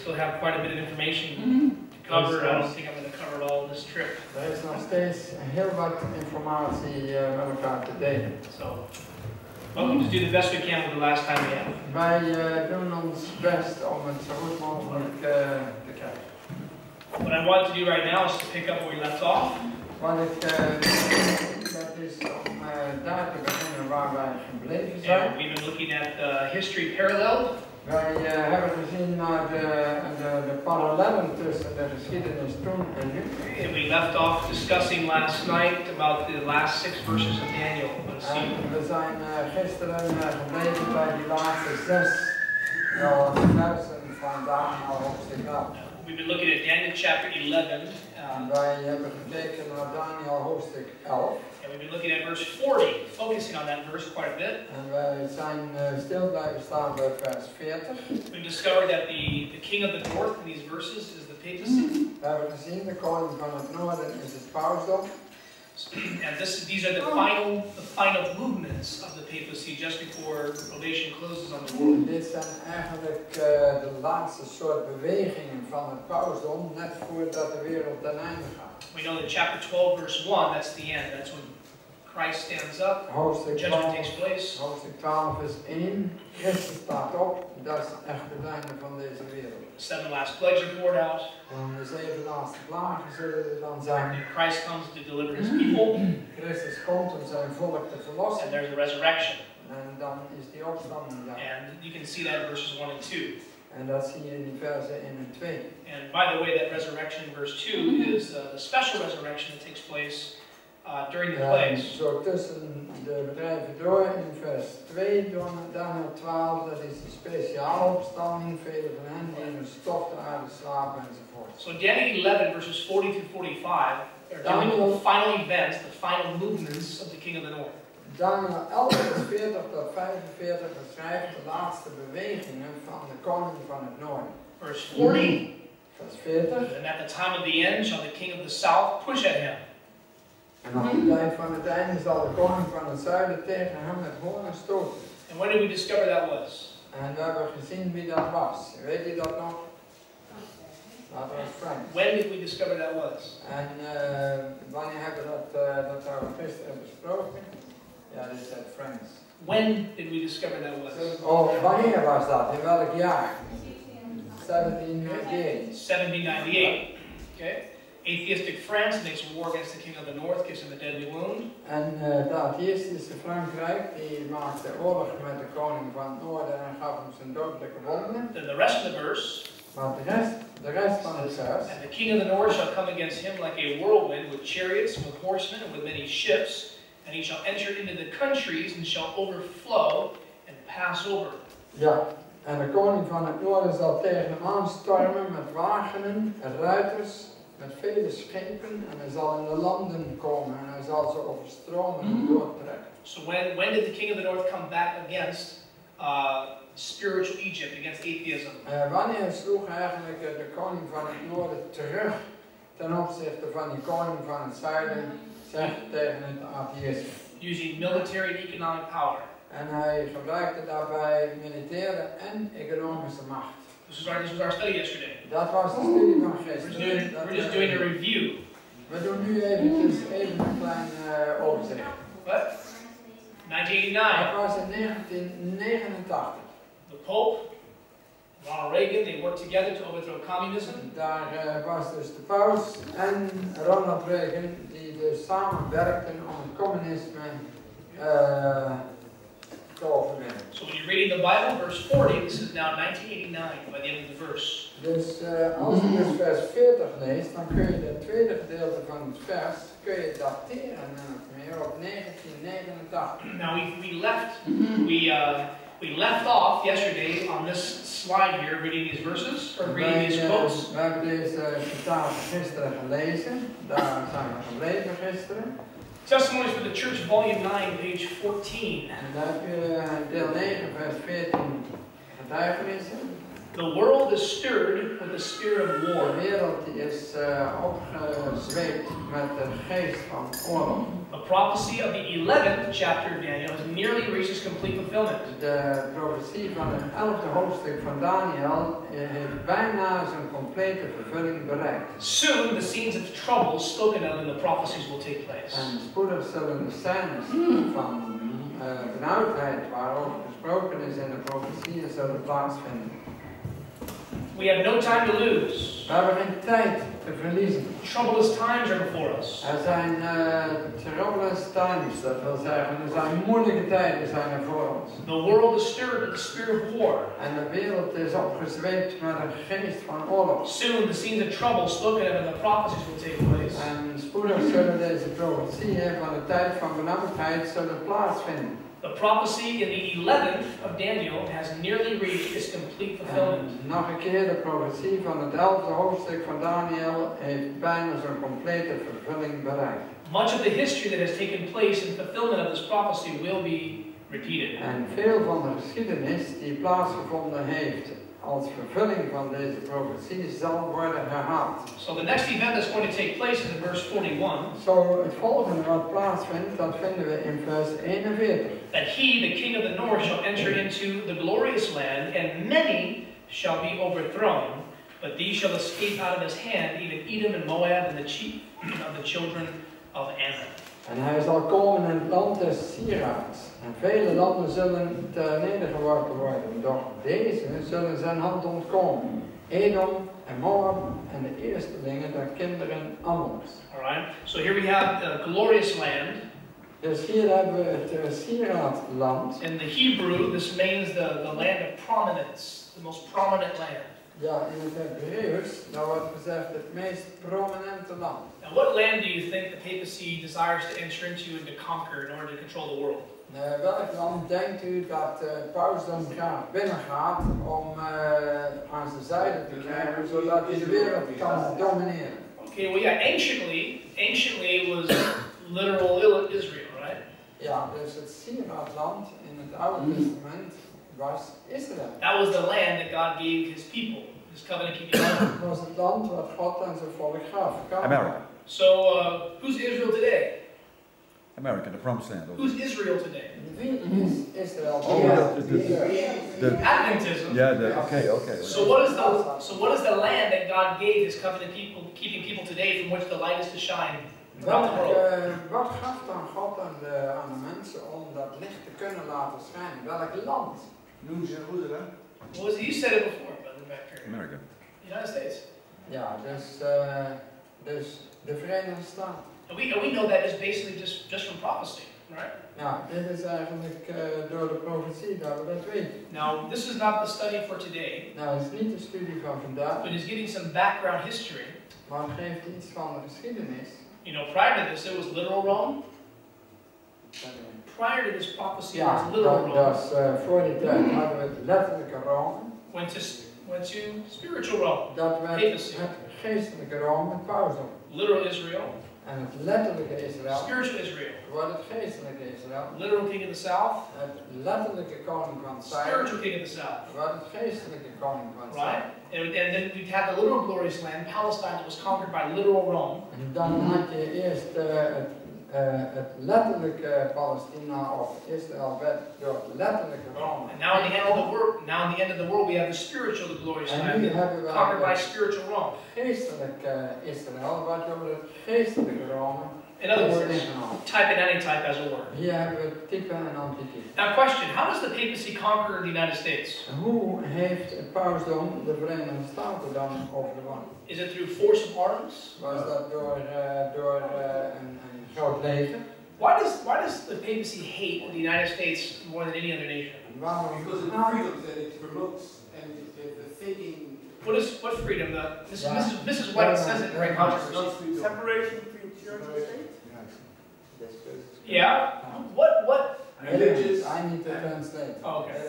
still have quite a bit of information to cover. I don't think I'm going to cover it all in this trip. Er is nog steeds heel wat informatie met elkaar te delen. So, well, we just do the best we can with the last time we have. Wij doen ons best om het zo goed mogelijk te krijgen. What I want to do right now is to pick up where we left off. Wat ik dat is om daar te beginnen waar wij gebleven zijn. And we've been looking at history parallel. Wij hebben gezien naar de parallellen tussen de geschiedenis toen en nu. And we left off discussing last night about the last 6 verses of Daniel. Let's see. We zijn gisteren gebleven bij die laatste 6 versen van Daniel hoofdstuk 11. We've been looking at Daniel chapter 11. Wij hebben gekeken naar Daniel hoofdstuk 11. And we've been looking at verse 40, focusing on that verse quite a bit. En wij zijn stil blijven staan bij vers 40. We've discovered that the king of the north in these verses is the papacy. We hebben gezien, de koning van het noorden is het pausdom. And these are the final movements of the papacy just before probation closes on the world. Dit zijn eigenlijk de laatste soort bewegingen van het pausdom, net voordat de wereld ten einde gaat. We know that chapter 12 verse 1, that's the end. That's when Christ stands up, judgment takes place. Hoofdstuk 12 vers 1, Christus staat op, dat is echt het einde van deze wereld. The 7 last plagues are poured out. En de 7 laatste plagen zullen er dan zijn. And Christ comes to deliver his people. Christus komt om zijn volk te verlossen. And there's a resurrection. En dan is die opstanding daar. And you can see that in verses 1 and 2. En dat zie je in die versen 1 en 2. And by the way, that resurrection in verse 2 is the special resurrection that takes place during the plagues. Zo tussen de bedrijven door in vers 2, Daniel 12, dat is de speciale opstanding, vele van hen die in de stof de aarde slapen enzovoort. So Daniel 11 verses 40 through 45 are dealing with the final events, the final movements of the king of the north. Daniel 11 vers 40 tot 45 beschrijft de laatste bewegingen van de koning van het noorden. Verse 40. Vers 40. And at the time of the end shall the king of the south push at him. En op de tijd van het einde zal de koning van het zuiden tegen hem met hoornen stoten. And when did we discover that was? En we hebben gezien wie dat was. Weet je dat nog? Dat was Frank. When did we discover that was? En wanneer hebben we dat hebben we gisteren besproken? Ja, dit is uit Franks. When did we discover that was? Oh, wanneer was dat? In welk jaar? 1798. 1798. Okay. Atheistic France makes war against the king of the north, gives him a deadly wound. En de atheïstische Frankrijk die maakte oorlog met de koning van het noorden en gaf hem zijn dodelijke wonden. Then the rest of the verse. Maar de rest van het vers. And the king of the north shall come against him like a whirlwind with chariots, with horsemen, and with many ships. And he shall enter into the countries and shall overflow and pass over. Ja, en de koning van het noorden zal tegen hem aanstormen met wagenen, ruiters, met vele schepen, en hij zal in de landen komen en hij zal ze overstromen en doortrekken. So when did the king of the north come back against spiritual Egypt, against atheism? Wanneer sloeg eigenlijk de koning van het noorden terug ten opzichte van die koning van het zuiden, zegt tegen het atheïsme? Using military and economic power. En hij gebruikte daarbij militaire en economische macht. This was our study yesterday. Dat was de studie van gisteren. We're just doing a review. We doen nu eventjes even een klein overzicht. What? 1989. Dat was in 1989. The Pope, Ronald Reagan, they worked together to overthrow communism. Daar was dus de paus en Ronald Reagan die dus samenwerkten om het communisme te overwinnen. So when you're reading the Bible, verse 40, this is now 1989 by the end of the verse. Dus als je dus vers 40 leest, dan kun je het tweede gedeelte van het vers dateren meer op 1989. Now we left off yesterday on this slide here, reading these verses or reading these quotes. We hebben deze citaten gisteren gelezen. Daar zijn we gebleven gisteren. Testimonies for the Church, volume 9, page 14. En daar heb je deel 9, vers 14 getuigenissen. The world is stirred with the spirit of war. De wereld die is opgezweept met de geest van oorlog. The prophecy of the 11th chapter of Daniel has nearly reached its complete fulfillment. De profetie van het 11e hoofdstuk van Daniel heeft bijna zijn complete vervulling bereikt. Soon the scenes of trouble spoken of in the prophecies will take place. En spoedig zullen de scènes van benauwdheid waarover gesproken is in de profetieën zullen plaatsvinden. We have no time to lose. We hebben geen tijd te verliezen. Troublous times are before us. Er zijn troublous times, dat wil zeggen, er zijn moeilijke tijden zijn er voor ons. The world is stirred with the spirit of war. En de wereld is opgezweept met een geest van oorlog. Soon the scenes of trouble spoken of in the prophecies will take place. En spoedig zullen deze profetieën van de tijd van benauwdheid zullen plaatsvinden. The prophecy in the 11th of Daniel has nearly reached its complete fulfillment. En nog een keer, de profetie van het 11e hoofdstuk van Daniel heeft bijna zijn complete vervulling bereikt. Much of the history that has taken place in fulfillment of this prophecy will be repeated. En veel van de geschiedenis die plaatsgevonden heeft als vervulling van deze profetie zal worden herhaald. So the next event that's going to take place is in verse 41. Zo, het volgende wat plaatsvindt, dat vinden we in vers 41. That he, the king of the north, shall enter into the glorious land, and many shall be overthrown, but these shall escape out of his hand, even Edom and Moab and the chief of the children of Ammon. En hij zal komen in het land des sieraads. En vele landen zullen ter nedergeworpen worden. Doch deze zullen zijn hand ontkomen. Edom en Moab en de eerstelingen der kinderen Ammons. Alright, so here we have a glorious land. Dus hier hebben we het sieraadland. In the Hebrew, this means the land of prominence, the most prominent land. Ja, in het Hebreeuws, daar wordt gezegd het meest prominente land. And what land do you think the papacy desires to enter into and to conquer in order to control the world? Welk land denkt u dat pausdom graag binnengaat om aan zijn zijde te krijgen, zodat hij de wereld kan domineren? Okay, well yeah, anciently it was literal Israel, right? Ja, dus het Sieraadland in het Oude Testament was Israël. That was the land that God gave his people, his covenant keeping land. Het was het land wat God aan zijn volk gaf. America. So, who's Israel today? America, the promised land. Who's Israel today? Wie is Israël? Adventism. Yeah, okay. So what is the land that God gave his covenant people, keeping people today, from which the light is to shine throughout the world? Wat gaf dan God aan de mensen om dat licht te kunnen laten schijnen? Welk land? Noem ze Jeruzalem. Well, you said it before, Brother Becker. America. The United States. Ja, dus de Verenigde Staten. And we know that is basically just from prophecy, right? Ja, dit is eigenlijk door de profetie dat we dat weten. Now, this is not the study for today, Nou, het is niet de studie van vandaag, but it's giving some background history. maar het geeft iets van de geschiedenis. You know, prior to this, it was literal Rome. Prior to this prophecy, it was Ja, literal Rome. dat voor die tijd hadden we het letterlijke Rome. Went to spiritual Rome. Dat werd Papacy. het geestelijke Rome, het pausdom. Literal Israel. En het letterlijke Israël Spiritual Israel. wordt het geestelijke Israël. Literal king of the south. Het letterlijke koning van het zuiden Spiritual king of the south. wordt het geestelijke koning van het Right? zuiden. And then we had the literal glorious land, Palestine, that was conquered by literal Rome. En dan had je eerst het letterlijke Palestina of Israël werd door het letterlijke Rome. And now in the end of the world, we have the spiritual, the glorious En land, nu hebben we conquered by het spiritual Rome. geestelijke Israël, wat door het geestelijke Rome In other wordt words, ingenomen. type in any type as a word. Hier hebben we het type en antitype. Now, question: how does the papacy conquer the United States? Hoe heeft het pausdom de Verenigde Staten dan overwonnen? Is it through force of arms? Was dat door een groot leger? Why does the papacy hate the United States more than any other nation? Waarom? Because of the freedoms that it promotes and the thinking. What freedom? Mrs. White says it very controversial. Separation between church and state. Yeah. What? Religious. I need to translate. Oh, okay.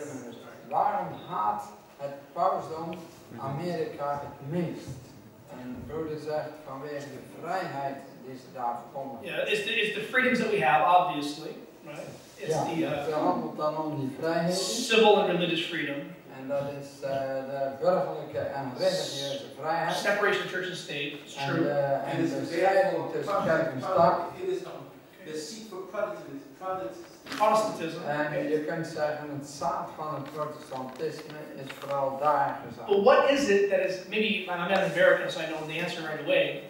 Waarom haat het pausdom Amerika het meest? En de broeder zegt vanwege de vrijheid die ze daar verkondigen. Yeah, it's the freedoms that we have, obviously, right? It's Ja, het handelt dan om die vrijheid. civil and religious freedom. En dat is de burgerlijke en religieuze vrijheid. Separation of church and state. It's En true. de scheiding tussen kerk en staat. The seed for Protestantism. Protestantism. En je kunt zeggen, het zaad van het protestantisme is vooral daar gezaaid. But what is it that is, maybe I'm not an American, so I know the answer right away.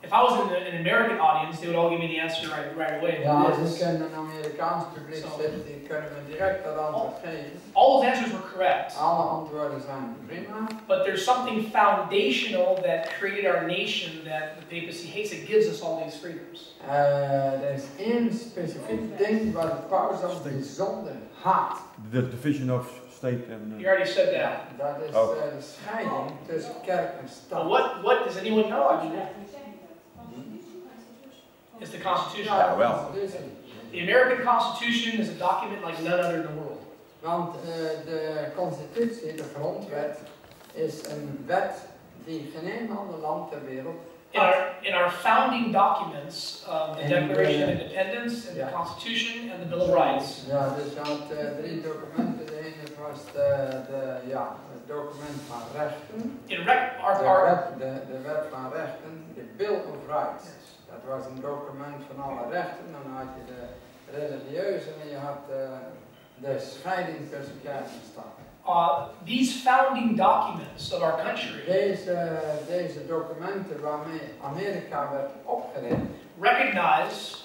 If I was in an American audience, they would all give me the answer right away. Ja, What als it is. ik in een Amerikaans publiek zit, die kunnen me direct dat antwoord geven. All those answers were correct. Alle antwoorden zijn prima. But there's something foundational that created our nation that the papacy hates. It gives us all these freedoms. Er is één specifiek ding waar de paus al bijzonder haat. The division of state and... You already said that. Dat is de scheiding tussen kerk en But staat. what does anyone know? I mean, it's the Constitution. Ja, wel. The American Constitution is a document like none other in the world. Want de constitutie, de grondwet, is een wet die geen een ander land ter wereld In our founding documents, the Declaration of Independence, and the Constitution, and the Bill of Rights. Ja, dus je had drie documenten. De ene was het document van rechten. De wet van rechten, de Bill of Rights. Dat was een document van alle rechten. Dan had je de religieuze en je had de scheiding tussen kerk en staat. These founding documents of our country Deze documenten waarmee Amerika werd opgericht, recognize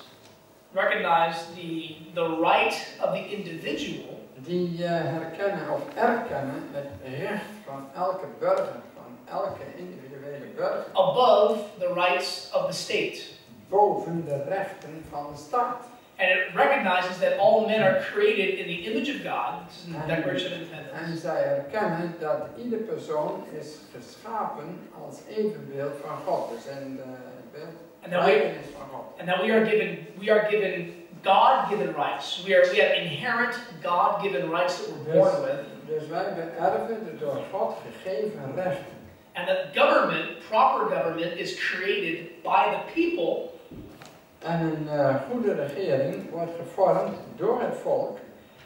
the right of the individual. Die herkennen of erkennen het recht van elke burger, van elke individuele burger, above the rights of the state. Boven de rechten van de staat. And it recognizes that all men are created in the image of God. This is in the Declaration of Independence. En zij erkennen dat ieder persoon is geschapen als evenbeeld van God. Dus in de beeld van God. And that we are given God-given rights. We have inherent God-given rights that we're born with. Dus wij beërven de door God gegeven rechten. And that proper government, is created by the people. En een goede regering wordt gevormd door het volk.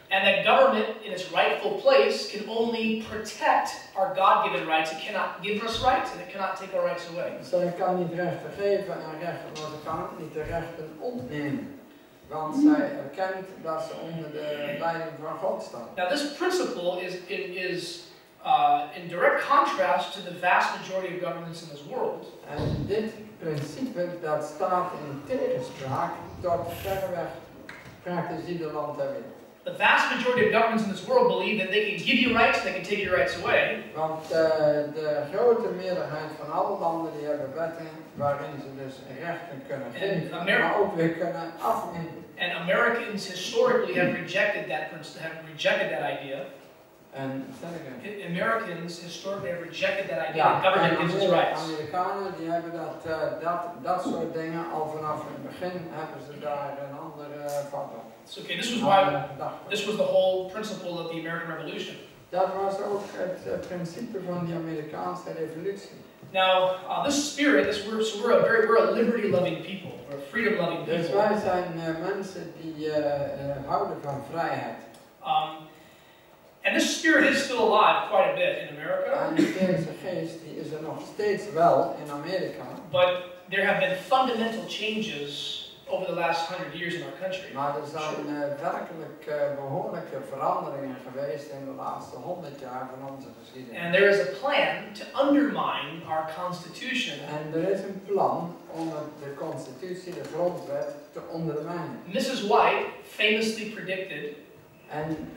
And that government in its rightful place can only protect our God-given rights. It cannot give us rights and it cannot take our rights away. Zij kan niet rechten geven en rechten, maar ze kan ook niet de rechten ontnemen. Want zij erkent dat ze onder de leiding van God staan. Now this principle is in direct contrast to the vast majority of governments in this world. En dit principe dat staat in tegenspraak tot verreweg praktisch ieder land ter wereld. The vast majority of governments in this world believe that they can give you rights and they can take your rights away. Want de grote meerderheid van alle landen die hebben wetten waarin ze dus rechten kunnen geven, maar ook weer kunnen afnemen. And Americans historically have rejected that idea. En Americans historically have rejected that idea that government gives us rights. Amerikanen die hebben dat soort dingen al vanaf het begin hebben ze daar een andere vat op. So, okay, this was the whole principle of the American Revolution. Dat was ook het principe van de Amerikaanse revolutie. Now, this spirit, we're a liberty-loving people, we're a freedom-loving people. Dus wij zijn mensen die houden van vrijheid. And this spirit is still alive quite a bit in America. En deze geest die is er nog steeds wel in Amerika. But there have been fundamental changes over the last 100 years in our country. Maar er zijn werkelijk behoorlijke veranderingen geweest in de laatste 100 jaar van onze geschiedenis. And there is a plan to undermine our constitution. En er is een plan om de constitutie, de grondwet, te ondermijnen. Mrs. White famously predicted. En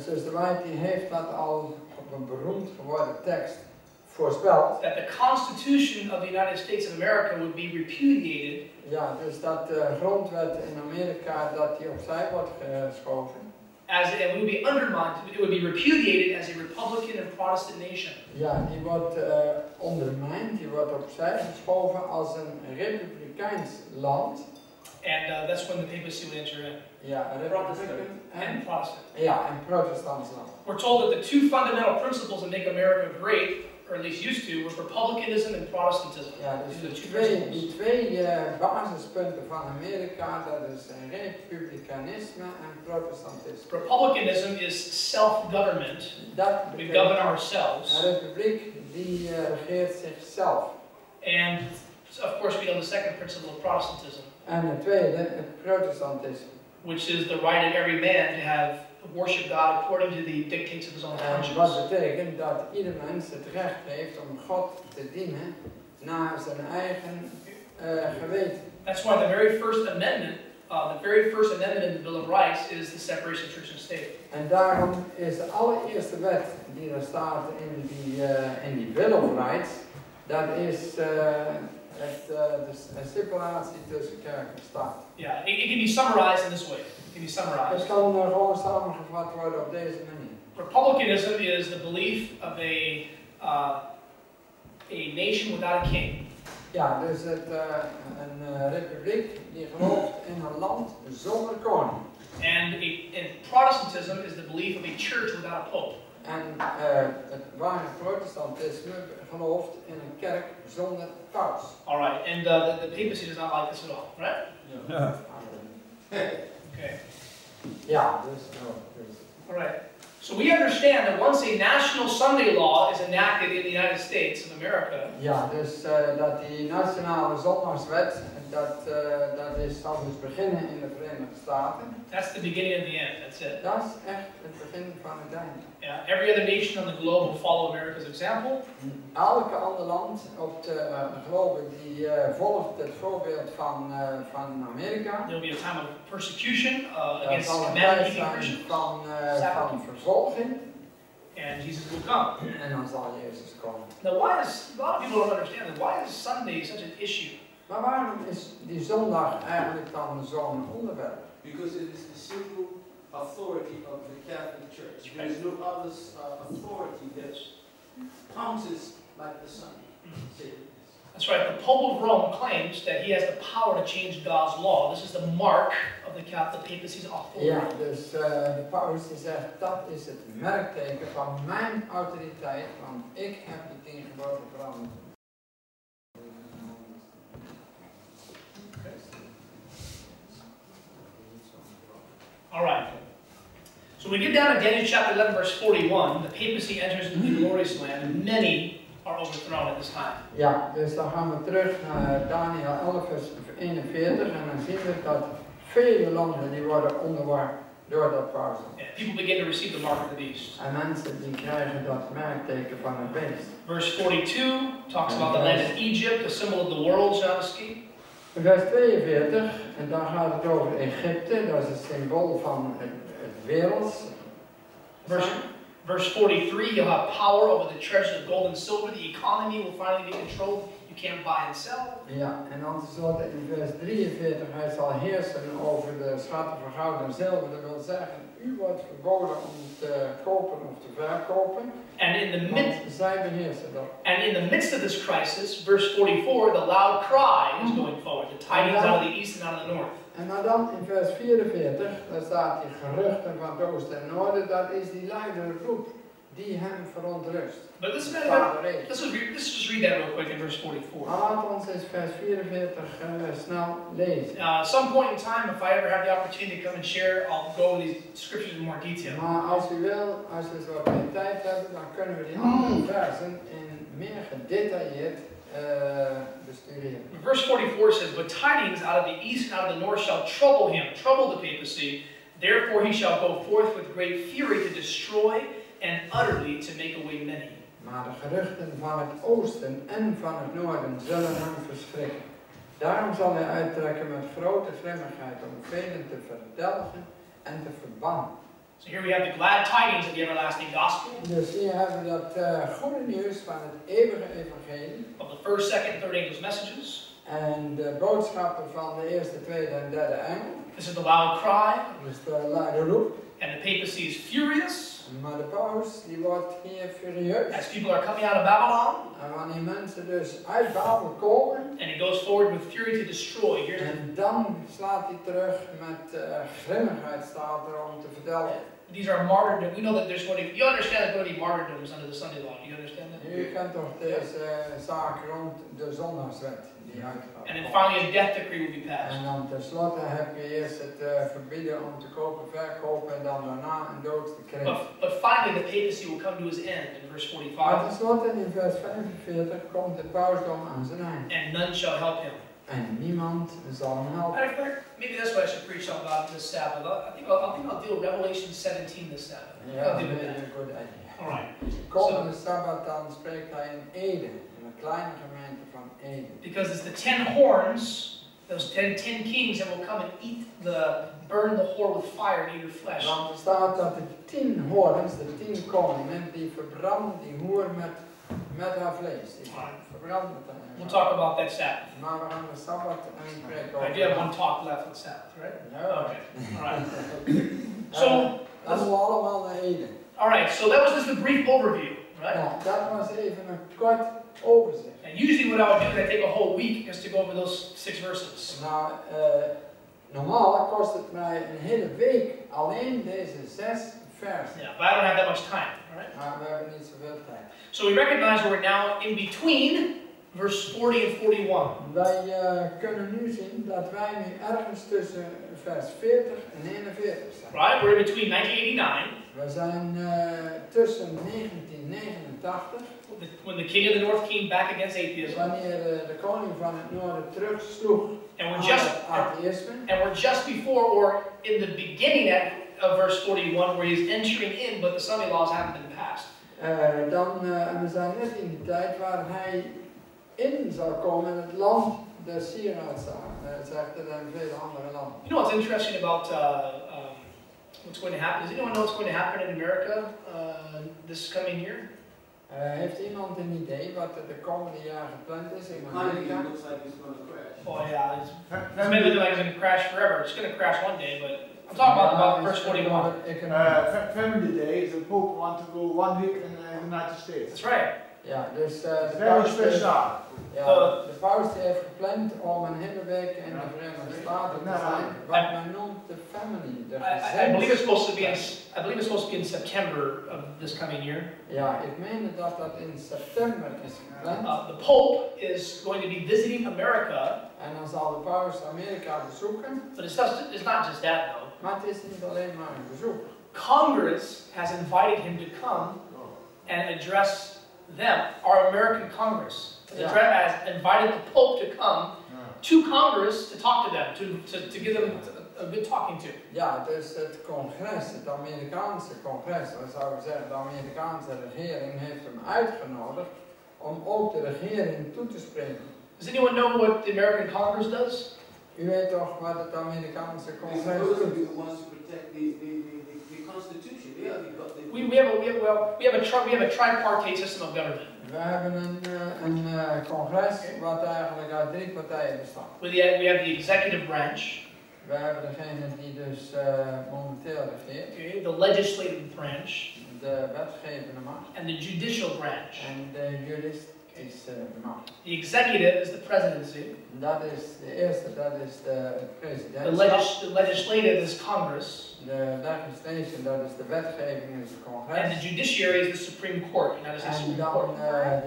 zuster White die heeft dat al op een beroemd geworden tekst voorspeld. That the Constitution of the United States of America would be repudiated. Ja, dus dat de grondwet in Amerika dat die opzij wordt geschoven. It would be undermined. It would be repudiated as a Republican and Protestant nation. Ja, die wordt ondermijnd, die wordt opzij geschoven als een republikeins land. And that's when the papacy would enter in. Ja, republican and Protestant. Ja, en protestants land. We're told that the two fundamental principles that make America great or at least used to, was republicanism and Protestantism. Ja, These dus are the two principles. die twee basispunten van Amerika, dat is republikeinisme en protestantisme. Republicanism is self-government. Dat We betekent, govern ourselves. een republiek die regeert zichzelf. And of course we know the second principle of Protestantism, En het tweede, het protestantisme. which is the right of every man to have worship God according to the dictates of his own En conscience. wat betekent dat ieder mens het recht heeft om God te dienen naar zijn eigen geweten. That's why the very first amendment in the Bill of Rights is the separation of church and state. En daarom is de allereerste wet die er staat in die Bill of Rights, dat is de separatie tussen kerk en staat. Yeah, it can be summarized in this way. It can be Het summarized. kan gewoon samengevat worden op deze manier. Republicanism is the belief of a nation without a king. Ja, dus een republiek die gelooft in een land zonder koning. And Protestantism is the belief of a church without a pope. En het ware protestantisme gelooft in een kerk zonder paus. All right, and the papacy does not like this at all, right? Ja. Okay. Ja, dus. All right. So we understand that once a national Sunday law is enacted in the United States of America, Ja, dus dat die nationale zondagswet, dat zal dus beginnen in de Verenigde Staten. that's the beginning of the end. That's it. Dat is echt het begin van het einde. Yeah. Every other nation on the globe will follow America's example. Elke ander land op de globe die volgt het voorbeeld van Amerika. There will be a time of persecution Dat against zal een commandment tijd keeping zijn Christians, van vervolging. and Jesus will come. En dan zal Jezus komen. Now, why is a lot of people don't understand that? Why is Sunday such an issue? Maar waarom is die zondag eigenlijk dan zo'n onderwerp? Because it is the simple authority of the Catholic Church. There is no other authority that promises like the Son. That's right. The Pope of Rome claims that he has the power to change God's law. This is the mark of the papacy's authority. Ja, dus de paus die zegt, dat is het merkteken van mijn autoriteit, want ik heb die 10 geboden veranderd. All right. So we get down to Daniel chapter 11, verse 41. The papacy enters into the glorious land, and many are overthrown at this time. Ja, dus dan gaan we terug naar Daniel 11, vers 41 en dan zien we dat vele landen die worden onderworpen door dat paus. And people begin to receive the mark of the beast. En mensen die krijgen dat merkteken van het beest. Verse 42 talks about the land of Egypt, the symbol of the world shall escape. In vers 42, en daar gaat het over Egypte, dat is het symbool van het werelds. Verse 43, you'll have power over the treasures of gold and silver. The economy will finally be controlled. You can't buy and sell. Ja, en dan staat in vers 43, hij zal heersen over de schatten van goud en zilver. Dat wil zeggen, u wordt verboden om te kopen of te verkopen. And in the midst of this crisis, verse 44, the loud cry is going forward. The tidings out of the east and out of the north. En dan in vers 44, daar staat die geruchten van het oosten en noorden, dat is die luide roep die hem verontrust. But let's just read that real quick in verse 44. Laat ons eens vers 44 snel lezen. Some point in time, if I ever have the opportunity to come and share, I'll go over these scriptures in more detail. Maar als u wil, als we wat meer tijd hebben, dan kunnen we die andere versen in meer gedetailleerd bestuderen. Verse 44 says, but tidings out of the east and out of the north shall trouble him, trouble the papacy. Therefore he shall go forth with great fury to destroy and utterly to make away many. Maar de geruchten van het oosten en van het noorden zullen hem verschrikken. Daarom zal hij uittrekken met grote grimmigheid om velen te verdelgen en te verbannen. So here we have the glad tidings of the everlasting gospel. Dus hier hebben we dat goede nieuws van het eeuwige evangelie. Of the first, second, and third angels' messages. En de boodschappen van de eerste, tweede en derde engel. This is the loud cry. Dus de luide roep. And the papacy is furious. Maar de paus die wordt hier furieus. As people are coming out of Babylon. En wanneer mensen dus uit Babel komen. And he goes forward with fury to destroy. En dan slaat hij terug met grimmigheid staat er om te verdelgen. these are martyrdom. We know that there's going to be, you understand there's going to be martyrdoms under the Sunday law. Do you understand that? U kent toch deze zaak rond de zondagswet die uitgaat. And then finally a death decree will be passed. En dan tenslotte heb je eerst het verbieden om te kopen, verkopen en dan daarna een doodsdecreet. But finally the papacy will come to his end in verse Maar 45. tenslotte in vers 45 komt de pausdom aan zijn eind. And none shall help him. En niemand zal hem helpen. Matter of fact, maybe that's what I should preach on about this Sabbath. I think I'll deal with Revelation 17 this Sabbath. Ja, I'll dat deal is with that. een goed idee. All right. Komende Sabbat dan spreekt hij in Ede, in een kleine gemeente van Ede. Because it's the 10 horns, those 10 kings that will come and burn the whore with fire and eat her flesh. Want er staat dat de 10 horens, de 10 koningen, die verbranden die hoer met haar vlees. Die verbranden het. We'll talk about that Sabbath. Maar we gaan de Sabbat en spreken over. I do have one talk left on Sabbath, right? Ja. Okay. All right. So, dan gaan we allemaal naar Ede. all right. So that was just a brief overview, right? Ja, dat was even een kort overzicht. And usually what I would do is I take a whole week just to go over those 6 verses. Nou, normaal kost het mij een hele week alleen deze 6 versen. Yeah, but I don't have that much time, all right? Maar we hebben niet zoveel tijd. So we recognize we're now in between verse 40 and 41. Wij kunnen nu zien dat wij nu ergens tussen vers 40 en 41 zijn. Right? We're in between 1989, We zijn tussen 1989, when the king of the north came back against atheism, wanneer de koning van het noorden terugsloeg and aan we're just het atheïsme. and we're just before or in the beginning of verse 41 where he's entering in, but the Sunday laws haven't been passed. En we zijn net in die tijd waar hij in zou komen in het land der sieraad, zegt het, en vele andere landen. You know what's interesting about what's going to happen? Does anyone know what's going to happen in America this coming year? Heeft iemand een idee wat er de komende jaren gepland is in Economy Amerika? looks like it's going to crash. Oh yeah, it's made look like it's going to crash forever. It's going to crash one day, but I'm talking about verse 41. Family Day, the Pope want to go 1 week in the United States. That's right. Ja, dus de Very paus special. de paus heeft gepland om een hele week in de Verenigde Staten te zijn, wat men noemt de family. I believe it's supposed to be in September of this coming year. Ja, ik meen dat in september is gepland. The Pope is going to be visiting America, En dan zal de paus Amerika bezoeken. but it's not just that though. Maar het is niet alleen maar een bezoek. Congress has invited him to come and address them, our American Congress. Has invited the Pope to come to Congress to talk to them, to give them a good talking to. Ja, dus het congres, het Amerikaanse congres, we zouden zeggen, de Amerikaanse regering heeft hem uitgenodigd om ook de regering toe te spreken. Does anyone know what the American Congress does? U weet toch wat het Amerikaanse It's congres supposed to doet? be the ones to protect the Constitution. We have a tripartite system of government. We hebben een congres wat eigenlijk uit 3 partijen bestaat. We have the executive branch, We hebben degene die dus momenteel regeert, okay, the legislative branch, de wetgevende macht and the judicial branch. en de juridische macht. The executive is the presidency. Dat is de eerste, dat is de president. The legislative is Congress. De legislation, dat is de wetgeving, is het And congres. the judiciary is the Supreme Court, United States En Supreme dan Court.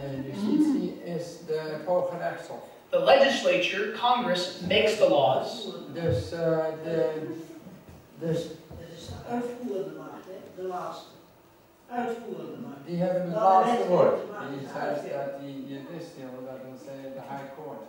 de justitie is de Hoge Rechtshof. The legislature, Congress, makes the laws. Dus Dat is de uitvoerende macht, hè? De laatste. Uitvoerende macht. die hebben het laatste woord. Die zegt dat die judicial, dat wil zeggen de High Court.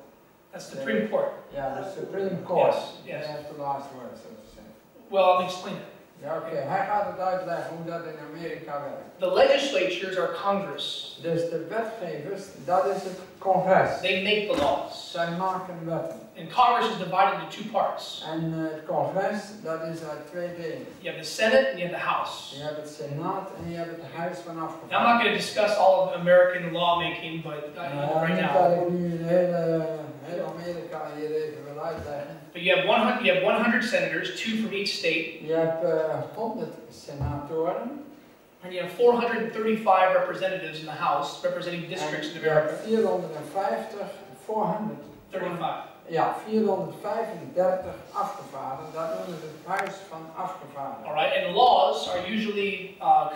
That's the Supreme Court. Ja, de Supreme Court. Yes. Die heeft de laatste woord, zo te zeggen. Well, I'll explain it. Ja, oké. Hij gaat het uitleggen hoe dat in Amerika werkt. The legislatures are Congress. Dus de wetgevers, dat is het congres. They make the laws. Zij maken wetten. And Congress is divided into 2 parts. En het congres, dat is uit 2 delen. You have the Senate and you have the House. Je hebt het Senaat en je hebt het Huis van Now, I'm Afgevaardigden. not going to discuss all of American lawmaking, but right Niet dat now. ik nu heel Amerika hier even wil uitleggen. But you have 100 senators, 2 from each state, Je hebt 100 senatoren. and you have 435 representatives in the House representing districts in Je hebt America. 450, 400. 35. ja, 435 afgevaardigden, dat noemen ze het huis van afgevaardigden. All right, and laws are usually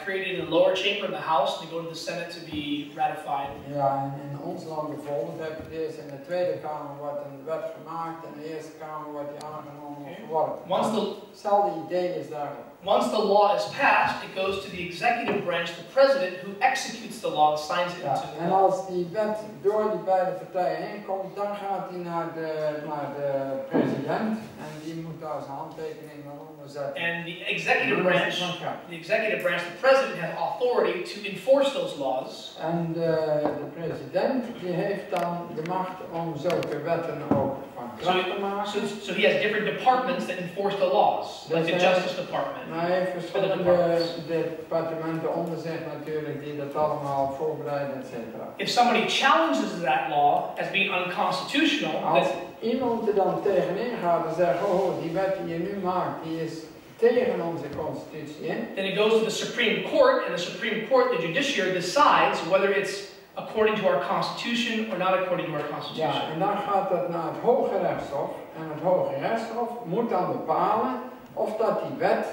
created in the lower chamber of the House. They go to the Senate to be ratified. Ja, en in ons land bijvoorbeeld heb je deze in de Tweede Kamer wordt een wet gemaakt en in de Eerste Kamer wordt die aangenomen of verworpen. Hetzelfde idee is daarop. Once the law is passed, it goes to the executive branch, the president, who executes the law and signs it into En law. als die wet door die beide partijen heen komt, dan gaat die naar de president en die moet daar zijn handtekening onder zetten. And the executive branch, the president has authority to enforce those laws. En de president die heeft dan de macht om zulke wetten ook van kracht te maken. So he has different departments that enforce the laws, like the Justice Department. Hij heeft verschillende departementen onder zich natuurlijk die dat allemaal voorbereiden, etc. If somebody challenges that law as being unconstitutional, Als iemand er dan tegenin gaat en zegt, oh, die wet die je nu maakt, die is tegen onze constitutie in. then it goes to the Supreme Court, and the Supreme Court, the judiciary, decides whether it's according to our Constitution or not according to our Constitution. Ja, en dan gaat dat naar het Hoge Rechtshof. En het Hoge Rechtshof moet dan bepalen of dat die wet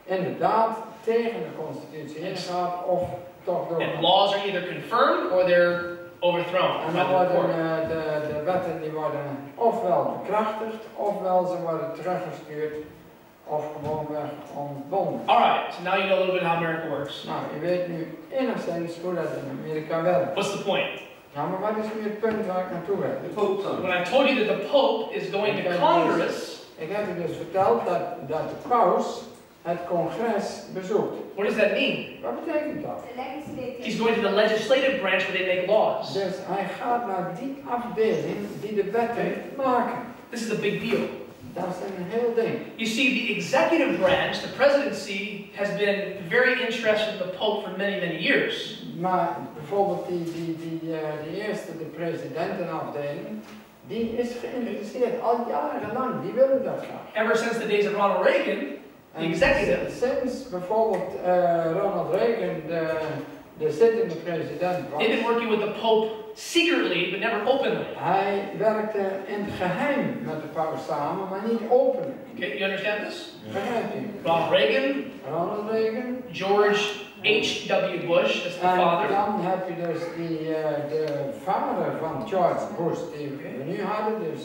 inderdaad tegen de constitutie ingaat of toch door. And laws are either confirmed or they're overthrown En by dan the worden court. de wetten die worden ofwel bekrachtigd, ofwel ze worden teruggestuurd, of gewoonweg ontbonden. Alright, so now you know a little bit how America works. Nou, je weet nu enigszins hoe dat in Amerika werkt. What's the point? Ja, maar wat is nu het punt waar ik naartoe wil? The Pope's on. When I told you that the Pope is going to Congress, Ik heb u dus verteld dat de paus het congres bezoekt. what does that mean? Wat betekent dat? He's going to the legislative branch where they make laws. Dus hij gaat naar die afdeling die de wetten maken. This is a big deal. Dat is een heel ding. You see, the executive branch, the presidency, has been very interested in the Pope for many, many years. Maar bijvoorbeeld die eerste, de presidentenafdeling, die is geïnteresseerd al jarenlang. Die willen dat graag. Ever since the days of Ronald Reagan, the executive. Sinds bijvoorbeeld Ronald Reagan de zittende president was. They've been working with the Pope secretly, but never openly. Hij werkte in het geheim met de paus samen, maar niet openlijk. Okay, you understand this? Begrijpt u? Ronald Reagan, Ronald Reagan. George H.W. Bush, that's the En father. dan heb je dus de vader van George Bush die we nu hadden, dus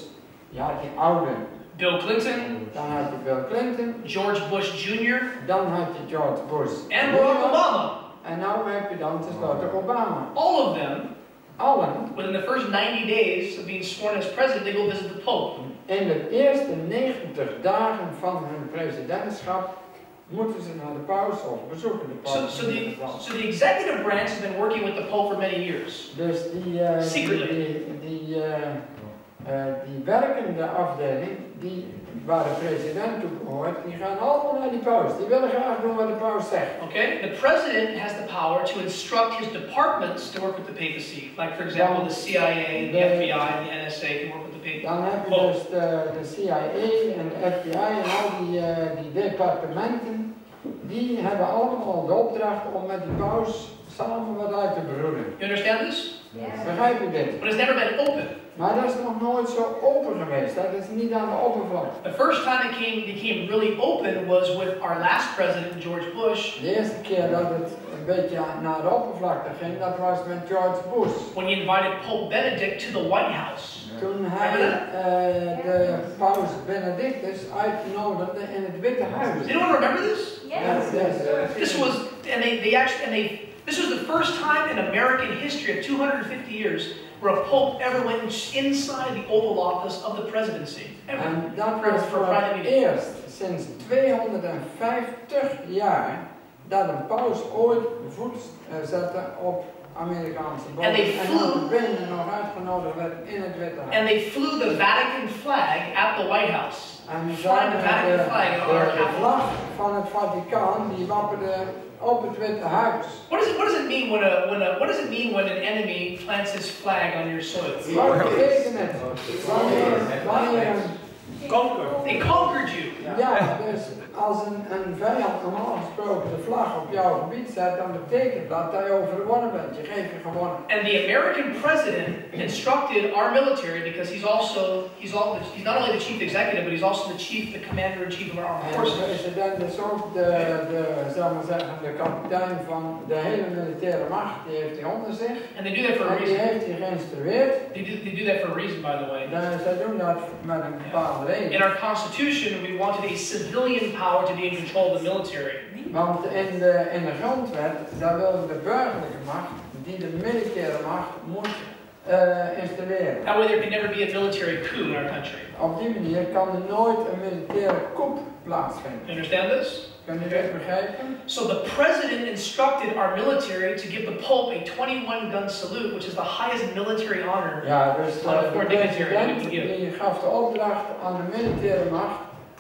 ja, die oude. Bill Clinton, Dan had je Bill Clinton. George Bush Jr., Dan had je George Bush. and Barack Obama. En nu heb je dan tenslotte Obama. All of them, Allen, within the first 90 days of being sworn as president, they go visit the Pope. in de eerste 90 dagen van hun presidentschap moeten ze naar de paus of bezoeken de paus. So the executive branch has been working with the Pope for many years. Dus die werkende afdeling, waar de president toe behoort, die gaan allemaal naar die paus. Die willen graag doen wat de paus zegt. Okay? The president has the power to instruct his departments to work with the papacy. Like, for example, the CIA, the FBI, and the NSA can work with the papacy. Dan heb je dus de CIA en de FBI en al die departementen. Die hebben allemaal de opdracht om met die paus samen wat uit te broeden. You understand this? Begrijp je dit? But it's never been open. Maar dat is nog nooit zo open geweest. Dat is niet aan de oppervlakte. The first time it became really open was with our last president, George Bush. De eerste keer dat het een beetje naar de oppervlakte ging, dat was met George Bush. When he invited Pope Benedict to the White House. Toen hij de paus Benedictus uitnodigde in het Witte Huis. Does anyone remember this? Yes. This was, this was the first time in American history of 250 years where a pope ever went inside the Oval Office of the presidency. Ever. En dat was voor het eerst sinds 250 jaar dat een paus ooit voet zette op Amerikaanse bodem. En dat binnen nog uitgenodigd werd in het Witte Huis. And they flew the Vatican flag at the White House. En Flying the Vatican flag in our de capital. vlag van het Vaticaan die wapperde op het Witte Huis. What does it mean when an enemy plants his flag on your soil? Wat betekent het? They conquered you. Ja, dus als een vijand normaal gesproken de vlag op jouw gebied zet, dan betekent dat dat je overwonnen bent. Je geeft je gewonnen. And the American president instructed our military, because he's not only the chief executive, but he's also the commander-in-chief of our armed En de forces. president is ook zal maar zeggen, de kapitein van de hele militaire macht. Die heeft hij onder zich. And they do that for a En die reason. heeft hij geïnstrueerd. They do that for a reason, by the way. Zij doen dat met een bepaalde reden. In our constitution, we wanted a civilian power to be in control of the military. Want in de grondwet, daar wilde de burgerlijke macht, die de militaire macht moet installeren. That way there can never be a military coup in our country. Op die manier kan er nooit een militaire coup plaatsvinden. You understand this? Kan je dit begrijpen? So the president instructed our military to give the Pope a 21-gun salute, which is the highest military honor. Ja, dus de president give. die gaf de opdracht aan de militaire macht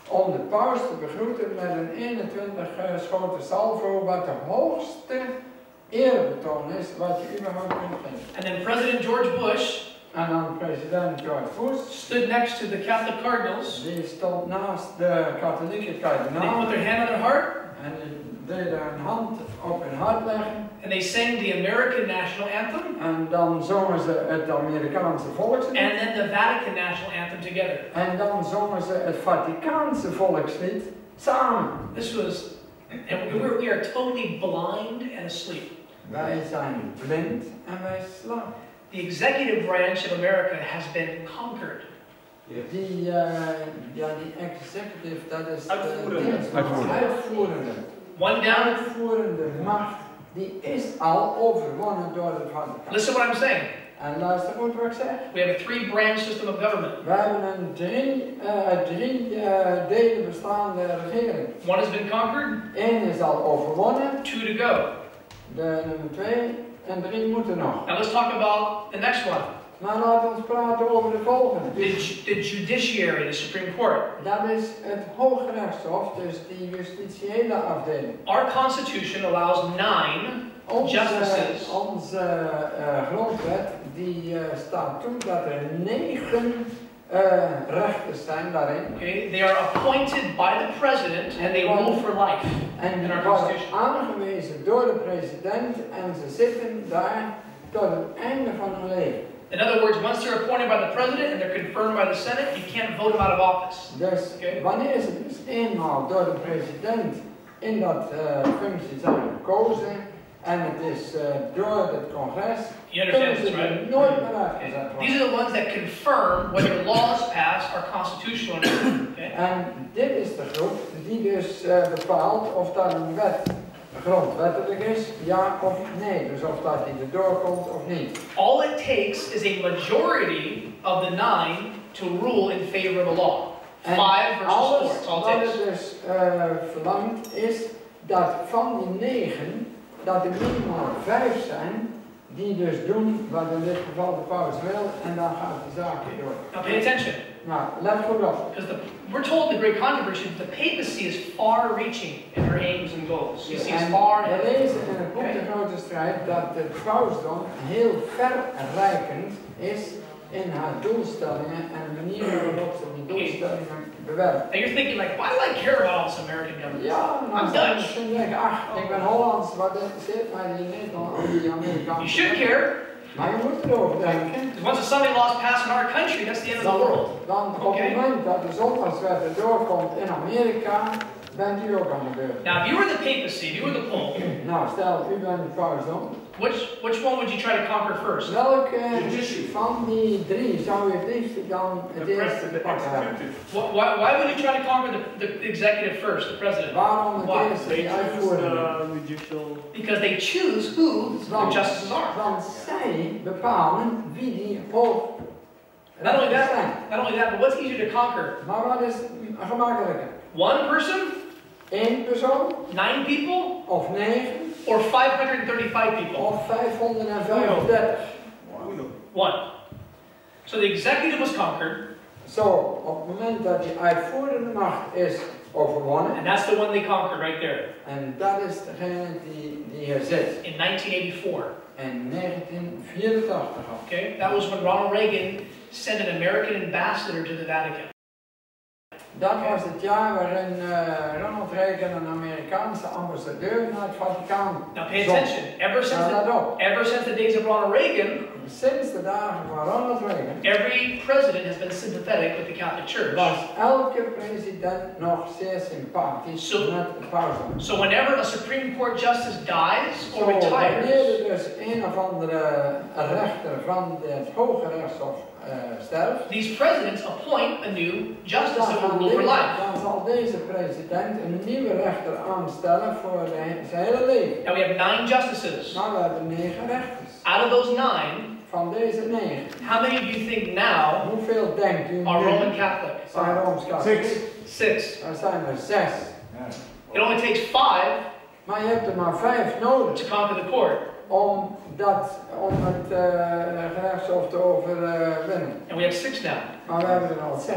om de paus te begroeten met een 21 schoten salvo, wat de hoogste eerbetoon is wat je überhaupt kunt geven. And then President George Bush En dan president George Bush stood next to the Catholic cardinals. die stond naast de katholieke They kardinaal put their hand on their heart. en die deden hun hand op hun hart leggen. And they sang the American national anthem. En dan zongen ze het Amerikaanse volkslied. And then the Vatican national anthem together. En dan zongen ze het Vaticaanse volkslied samen. This was, and we are totally blind and asleep. Wij zijn blind en wij slapen. The executive branch of America has been conquered. Die executive, dat is Uitvoerende. uitvoerende. One down. Uitvoerende macht, die is al overwonnen door het Vaticaan. Listen what I'm saying. En luister goed wat ik zeg. We have a three-branch system of government. We hebben een drie delen bestaande regering. One has been conquered. Eén is al overwonnen. 2 to go. De nummer 2 en 3 moeten nog. Now let's talk about the next one. Maar laten we praten over de volgende. The judiciary, the Supreme Court. Dat is het Hooggerechtshof, dus die justitiële afdeling. Our Constitution allows 9 justices. Onze grondwet die staat toe dat er 9 rechters zijn daarin. Okay, they are appointed by the president and they rule for life. En die in our worden Constitution. aangewezen door de president en ze zitten daar tot het einde van hun leven. In other words, once they're appointed by the president and they're confirmed by the Senate, you can't vote them out of office. Dus Okay. wanneer ze dus eenmaal door de president in dat functie zijn gekozen en het is door het congres, You understand kunnen this, ze er right? nooit meer uitgezet worden. These are the ones that confirm whether laws passed are constitutional or not. Okay? En dit is de groep die dus bepaalt of dat een wet grondwettelijk is, ja of nee. Dus of dat die erdoor komt of niet. All it takes is a majority of the 9 to rule in favor of a law. 5 versus 4. That's all Alles it wat takes. het dus verlangt is dat van die 9, dat er minimaal 5 zijn die dus doen wat in dit geval de paus wil en dan gaat de zaak weer door. Now pay attention. Nou, let goed op. Because we're told the great controversy that the papacy is far-reaching in her aims and goals. You see, it's En far we and lezen in het boek De Grote Strijd dat het pausdom heel verrijkend is in haar doelstellingen en de manier waarop ze die doelstellingen bewerkt. And you're thinking like, why do I care about all this American government? Ja, I'm dan Dutch. misschien denken, ach, ik ben Hollands, wat interesseert mij die Nederland, die Amerikaanse. You should care. Maar je moet erover denken. Because once the Sunday laws pass in our country, that's the end of the world. Dan op het moment dat de zondagswet erdoor komt in Amerika, bent u ook aan de beurt. Now, if you were the papacy, if you were the Pope, Nou, stel, u bent de pausdom. which one would you try to conquer first? Welke van die 3 zou u het liefst dan het eerste te pakken hebben? Why would you try to conquer the executive first, the president? Waarom Why? het eerste die uitvoerende? Because they choose who the justices are. Want zij bepalen wie die hoog Not only zijn. that, but what's easier to conquer? Maar wat is gemakkelijker? One person, 1 persoon 9 people, of 9 or 535 people? of 535? One. So the executive was conquered, Zo, op het moment dat die uitvoerende macht is overwonnen, and that's the one they conquered right there en dat is degene die er zit in 1984. in 1984 al. Okay, that was when Ronald Reagan sent an American ambassador to the Vatican. Dat was het jaar waarin Ronald Reagan een Amerikaanse ambassadeur naar het Vaticaan Now pay zond. attention. Ever since the days of Ronald Reagan, Sinds de dagen van Ronald Reagan every president has been sympathetic with the Catholic Church. was elke president nog zeer sympathisch met de paus. So whenever a Supreme Court justice dies or Wanneer retires, er dus een of andere rechter van het Hoge Rechtshof sterft, these presidents appoint a new justice that will rule for life. dan zal deze president een nieuwe rechter aanstellen voor zijn hele leven. Now we have 9 justices. Nou, we hebben 9 rechters. Out of those 9, Van deze 9, how many of you think now hoeveel denkt u are nu Roman Catholic? zijn Rooms-Katholiek? 6. Er zijn er 6. It only takes 5 Maar je hebt er maar 5 nodig to conquer the court. om het gerechtshof te overwinnen. And we have 6 now. Maar we hebben er al 6.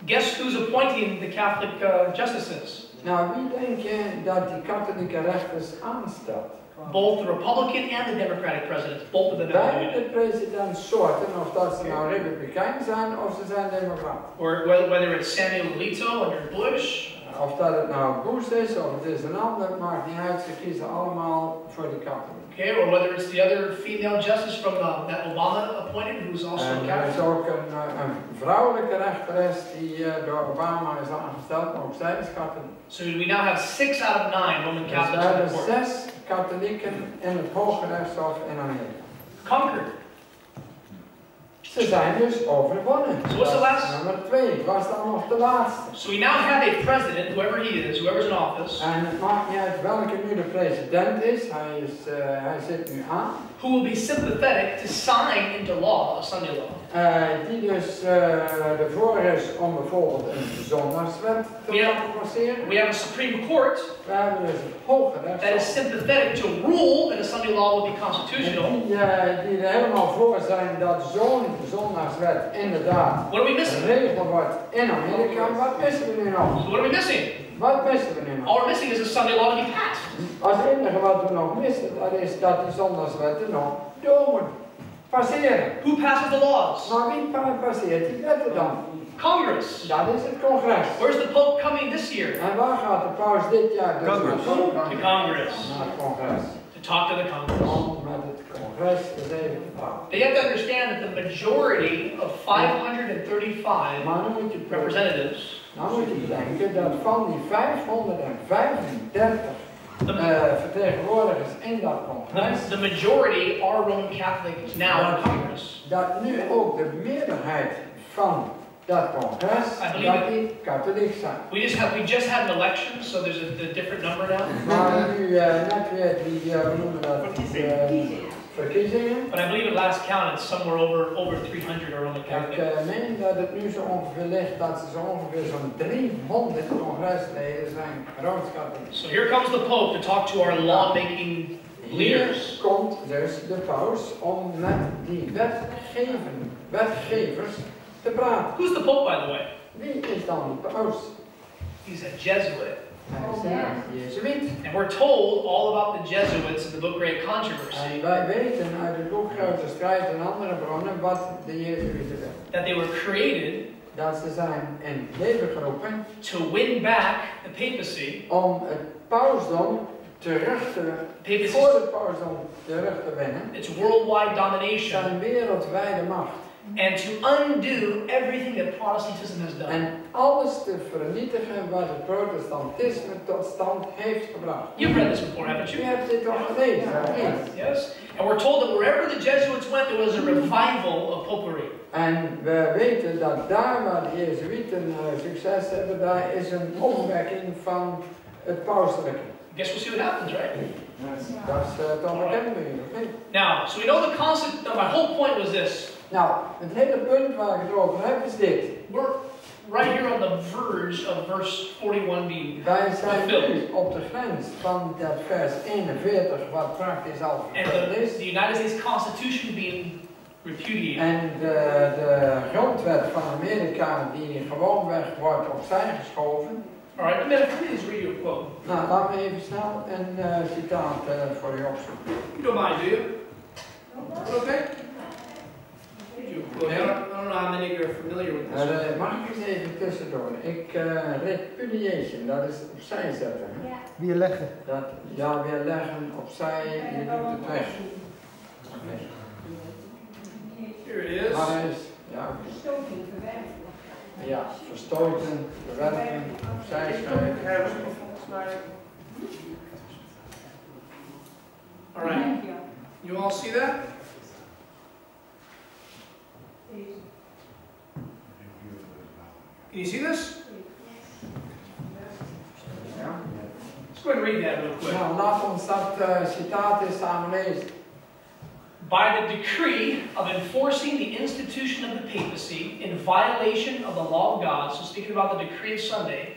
Guess who's appointing the Catholic justices? Nou, wie denk je dat die katholieke rechters aanstelt? Both the Republican and the Democratic presidents. Both of them have Beide doing it. presidentsoorten, of dat ze nou republikein zijn of ze zijn democraat. Or whether it's Samuel Alito under Bush, Of dat het nou Bush is of het is een ander, maakt niet uit, ze kiezen allemaal voor de katholiek. okay, or whether it's the other female justice from that Obama appointed, who's also a En er is Catholic. ook een vrouwelijke rechteres die door Obama is aangesteld, maar ook zij is katholiek. So we now have 6 out of 9 Roman Dus Catholics we in hebben the court. 6 katholieken in het Hoge Rechtshof in Amerika. Conquered. Ze zijn dus overwonnen. So what's the last? Nummer 2 was dan nog de laatste. So we now have a president, whoever he is, whoever's in office, En het maakt niet uit welke nu de president is, hij zit nu aan. who will be sympathetic to sign into law a Sunday law. Die dus ervoor is om bijvoorbeeld een zondagswet te laten passeren. We have a Supreme Court We hebben dus het Hoge that is Rechtshof. sympathetic to rule that a Sunday law will be constitutional. Die er helemaal voor zijn dat zo'n zondagswet inderdaad What are we missing? regel wordt in Amerika. Wat missen we nu nog? So what are we missing? Wat missen we nu nog? All we're missing is a Sunday law to be passed. Als enige wat we nog missen, dat is dat die zondagswetten nog door moeten passeren. Who passes the laws? Maar wie passeert die wetten dan? Congress. Dat is het congres. Where's the Pope coming this year? En waar gaat de paus dit jaar dus Congress. naartoe? To Congress. Naar het congres. To talk to the Congress. Om met het congres eens even te praten. They have to understand that the majority of 535 Maar dan moet je, representatives, bedenken dat van die 535 vertegenwoordigers in dat congres, the majority are Roman Catholic now in Congress. dat nu ook de meerderheid van dat congres, dat die katholiek zijn. We just had an election, so there's a different number now. Maar nu net weer die, we noemen dat verkiezingen. But I believe at last count it's somewhere over 300 are Roman Ik Catholic. meen dat het nu zo ongeveer ligt dat ze zo ongeveer zo'n 300 congresleden zijn rooms-katholiek. So here comes the Pope to talk to our lawmaking Hier leaders. komt dus de paus om met die wetgevers te praten. Who's the Pope, by the way? Wie is dan de paus? He's a Jesuit. Hij is een Jezuïet. And we're told all about the Jesuits in the book Great Controversy. En wij weten uit het boek Grote Strijd en andere bronnen wat de Jezuïeten doen. That they were created Dat ze zijn in het leven geroepen to win back the papacy. om het pausdom voor het pausdom terug te winnen. Its worldwide domination. Zijn wereldwijde macht. And to undo everything that Protestantism has done. En alles te vernietigen wat het protestantisme tot stand heeft gebracht. You've read this before, haven't U you? hebt dit al gelezen, Yes. And we're told that wherever the Jesuits went, there was a revival of popery. En we weten dat daar waar de Jezuïeten succes hebben, daar is een opwekking van het pauselijke. Guess we'll see what happens, right? Dat is toch bekend bij jullie, oké? Now, so we know the concept. Now, my whole point was this. Nou, het hele punt waar ik het over heb is dit. We're right here on the verge of verse 41 being Wij zijn fulfilled. nu op de grens van dat vers 41 wat praktisch al And vervuld is. the United States Constitution being repudiated. En de grondwet van Amerika die gewoonweg wordt opzij geschoven. Alright, let me please read you a quote. Nou, laat me even snel een citaat voor u opzoeken. You don't mind, do you? Okay? Read you a quote. I don't know how many of you are familiar with this one. Mag ik eens even tussendoor? Repudiation, dat is opzij zetten. Hè? Weer leggen. Dat, ja, weer leggen opzij, je doet het weg. Here it is. Maar hij is, ja, Verstoting, verwerken. ja, verstoten, verwerken, opzij schrijven. All right. You all see that? Can you see this? Ja. Let's go ahead and read that real quick. Nou, laat ons dat citaat eens samen lezen. By the decree of enforcing the institution of the papacy in violation of the law of God, so speaking about the decree of Sunday,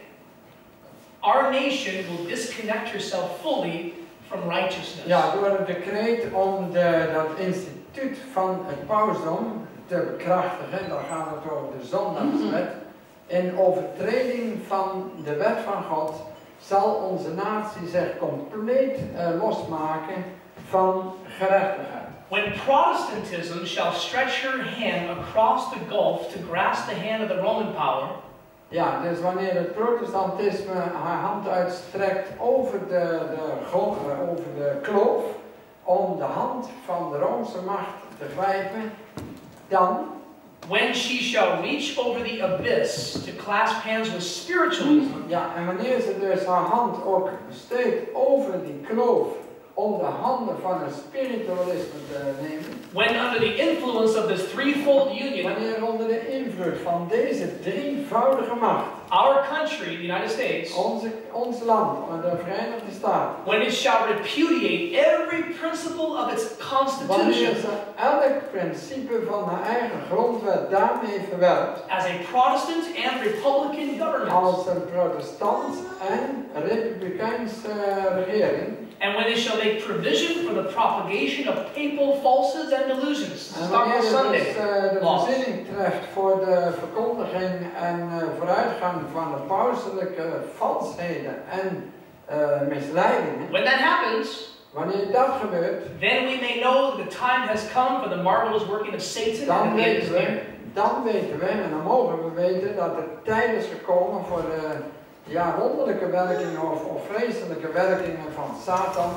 our nation will disconnect herself fully from righteousness. Ja, door het decreet om dat instituut van het pausdom te bekrachtigen, dan gaat het over de zondagswet, in overtreding van de wet van God, zal onze natie zich compleet losmaken van gerechtigheid. When Protestantism shall stretch her hand across the gulf to grasp the hand of the Roman power, Ja, dus wanneer het protestantisme haar hand uitstrekt over de kloof, om de hand van de Roomse macht te grijpen, dan, when she shall reach over the abyss to clasp hands with spiritualism, ja, en wanneer ze dus haar hand ook steekt over die kloof, om de handen van het spiritualisme te nemen, when under the influence of this threefold union, wanneer onder de invloed van deze drievoudige macht, our country, the United States, ons land, de Verenigde Staten, when it shall repudiate every principle of its wanneer constitution ze elk principe van haar eigen grondwet daarmee verwerpt, as a Protestant and Republican government, als een protestant en republikeinse regering, and when it shall make provision for the propagation of papal falsehoods and delusions. en Stop wanneer on het Sunday. dus de voorziening treft voor de verkondiging en vooruitgang van de pauselijke valsheden en misleidingen, When that happens, wanneer dat gebeurt, then we may know that the time has come for the marvelous working of Satan dan and the end is near. dan weten we, en dan mogen we weten, dat de tijd is gekomen voor de wonderlijke werkingen of vreselijke werkingen van Satan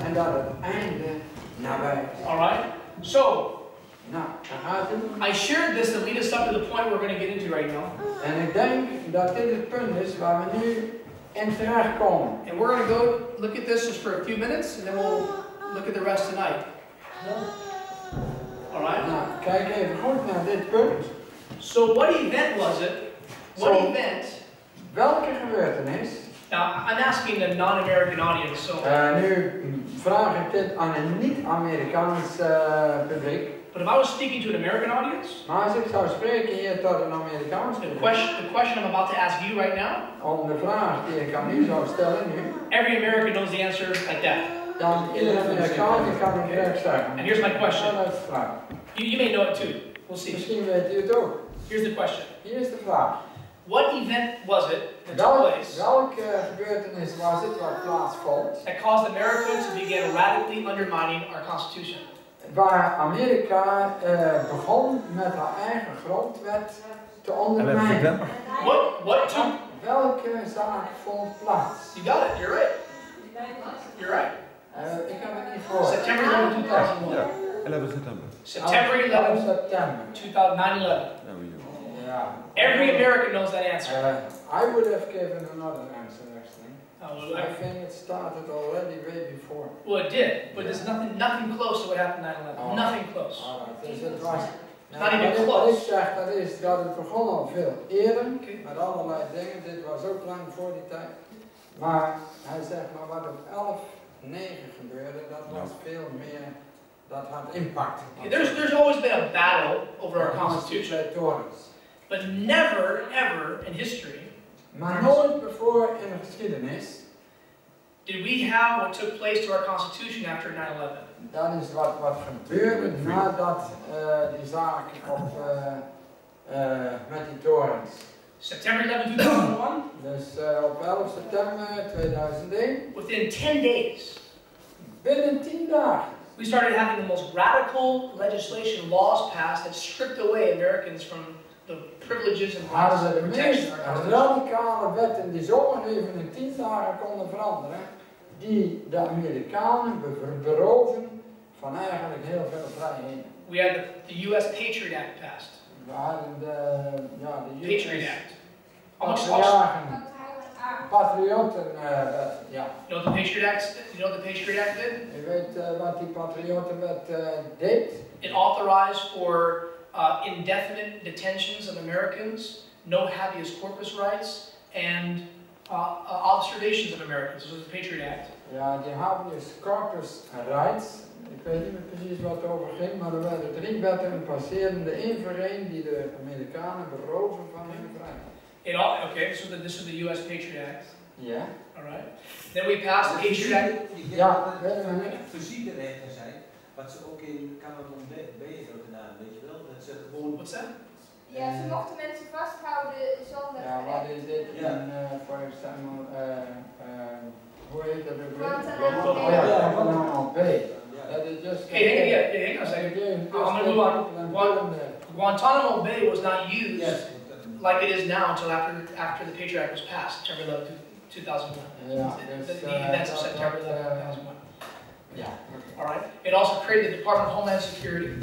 en dat het einde nabij is. Alright? So, Nou, daar gaat het. I shared this to lead us up to the point we're going to get into right now. En ik denk dat dit het punt is waar we nu in terechtkomen. And we're going to go look at this just for a few minutes and then we'll look at the rest tonight. Alright? Nou, kijk even goed naar dit punt. So, what event was it? What So- event? Welke gebeurtenis? Now, I'm asking the non-American audience, so. Nu vraag ik dit aan een niet-Amerikaans publiek. But if I was speaking to an American audience, Maar als ik zou spreken hier tot een Amerikaans the publiek, question I'm about to ask you right now, om de vraag die ik aan u zou stellen nu, every American knows the answer like that. dan iedere Amerikaan die kan het direct zeggen. And here's my question. Ja, dat is de vraag. You may know it too. We'll see. Misschien weet u het ook. Here's the question. Hier is de vraag. What event was it that took place Welke gebeurtenis was het wat plaatsvond, that caused America to begin radically undermining our Constitution? waar Amerika begon met haar eigen grondwet te 11 ondermijnen? september. What took? Welke zaak vond plaats? You got it. You're right. You're right. Ik heb het niet gehoord. September 11, 2001. Ja, 11 september. September 11, September. 9/11. There we go. Yeah. Every American knows that answer. I would have given another answer actually. Oh, I think it started already way before. well, it did, but there's nothing close to what happened 9/11. Oh. Nothing close. Alright, dus het was. Not even Wat close. ik zeg dat is dat het begon al veel eerder Okay. met allerlei dingen. Dit was ook lang voor die tijd. Maar hij zegt maar wat op 11/9 gebeurde, dat was veel meer. Dat had impact. There's always been a battle over our Constitution, Torens. but never ever in history Maar nooit before in de geschiedenis. did we have what took place to our Constitution after 9/11. Dat is wat gebeurde nadat die zaak met die torens. September 11, 2001, Dus op 11 september 2001, within 10 days, binnen 10 dagen, we started having the most radical legislation, laws passed that stripped away Americans from the privileges and hadden rights ze and de protection meest of our Constitution. radicale wetten die zomaar even in 10 dagen konden veranderen, die de Amerikanen beroven van eigenlijk heel veel vrijheden. We had the U.S. Patriot Act passed. We hadden de Patriot US Act. patriotten, ja. You know what the Patriot Act? You know what the Patriot Act did? Je weet wat die patriottenwet deed? It authorized for indefinite detentions of Americans, no habeas corpus rights, and observations of Americans. This was the Patriot Act. Ja, die habeas corpus rights. Ik weet niet meer precies wat het over ging, maar er werden 3 wetten passerende één voor één die de Amerikanen beroven van hun vrijheid. Okay, so this was the U.S. Patriot Act. Ja. All right. Then we passed the Patriot Act. Ja, weet je maar niet. Fysieke rechten zijn, wat ze ook in Canada B hebben gedaan, weet je wel? Dat ze gewoon... What's that? Ja, ze mochten mensen vasthouden zonder Ja, wat is dit voor example, hoe heet dat ook weer? Allemaal B. Dat is just... Hang on a second. I'm going to move on. Guantanamo Bay was not used like it is now until after the Patriot Act was passed, September 11, 2001. Yeah, the events of September 11, 2001. Yeah. All right. It also created the Department of Homeland Security.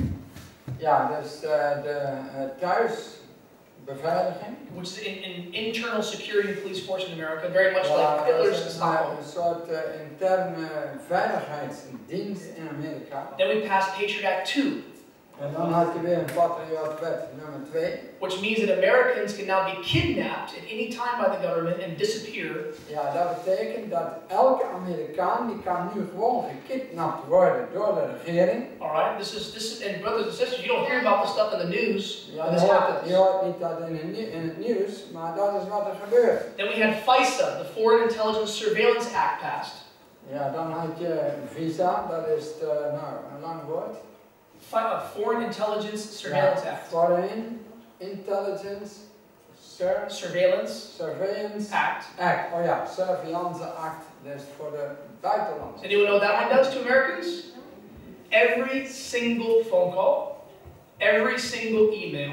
Ja, dus de thuisbeveiliging. Which is an internal security and police force in America, very much like Hitler's in Stockholm. Een soort interne veiligheidsdienst in Amerika. Then we passed Patriot Act 2. En dan had je weer een patriotwet nummer 2. Which means that Americans can now be kidnapped at any time by the government and disappear. Ja, dat betekent dat elke Amerikaan die kan nu gewoon gekidnapt worden door de regering. All right, this is, and brothers and sisters, you don't hear about this stuff in the news. Ja, when this happens. je hoort niet dat in het nieuws, maar dat is wat er gebeurt. Then we had FISA, the Foreign Intelligence Surveillance Act, passed. Ja, dan had je visa, dat is een lang woord. Foreign Intelligence Surveillance Act. Foreign Intelligence Surveillance Act. Oh ja, Surveillance Act, dus voor de buitenlandse. Anyone know what that one does to Americans? Every single phone call, every single email,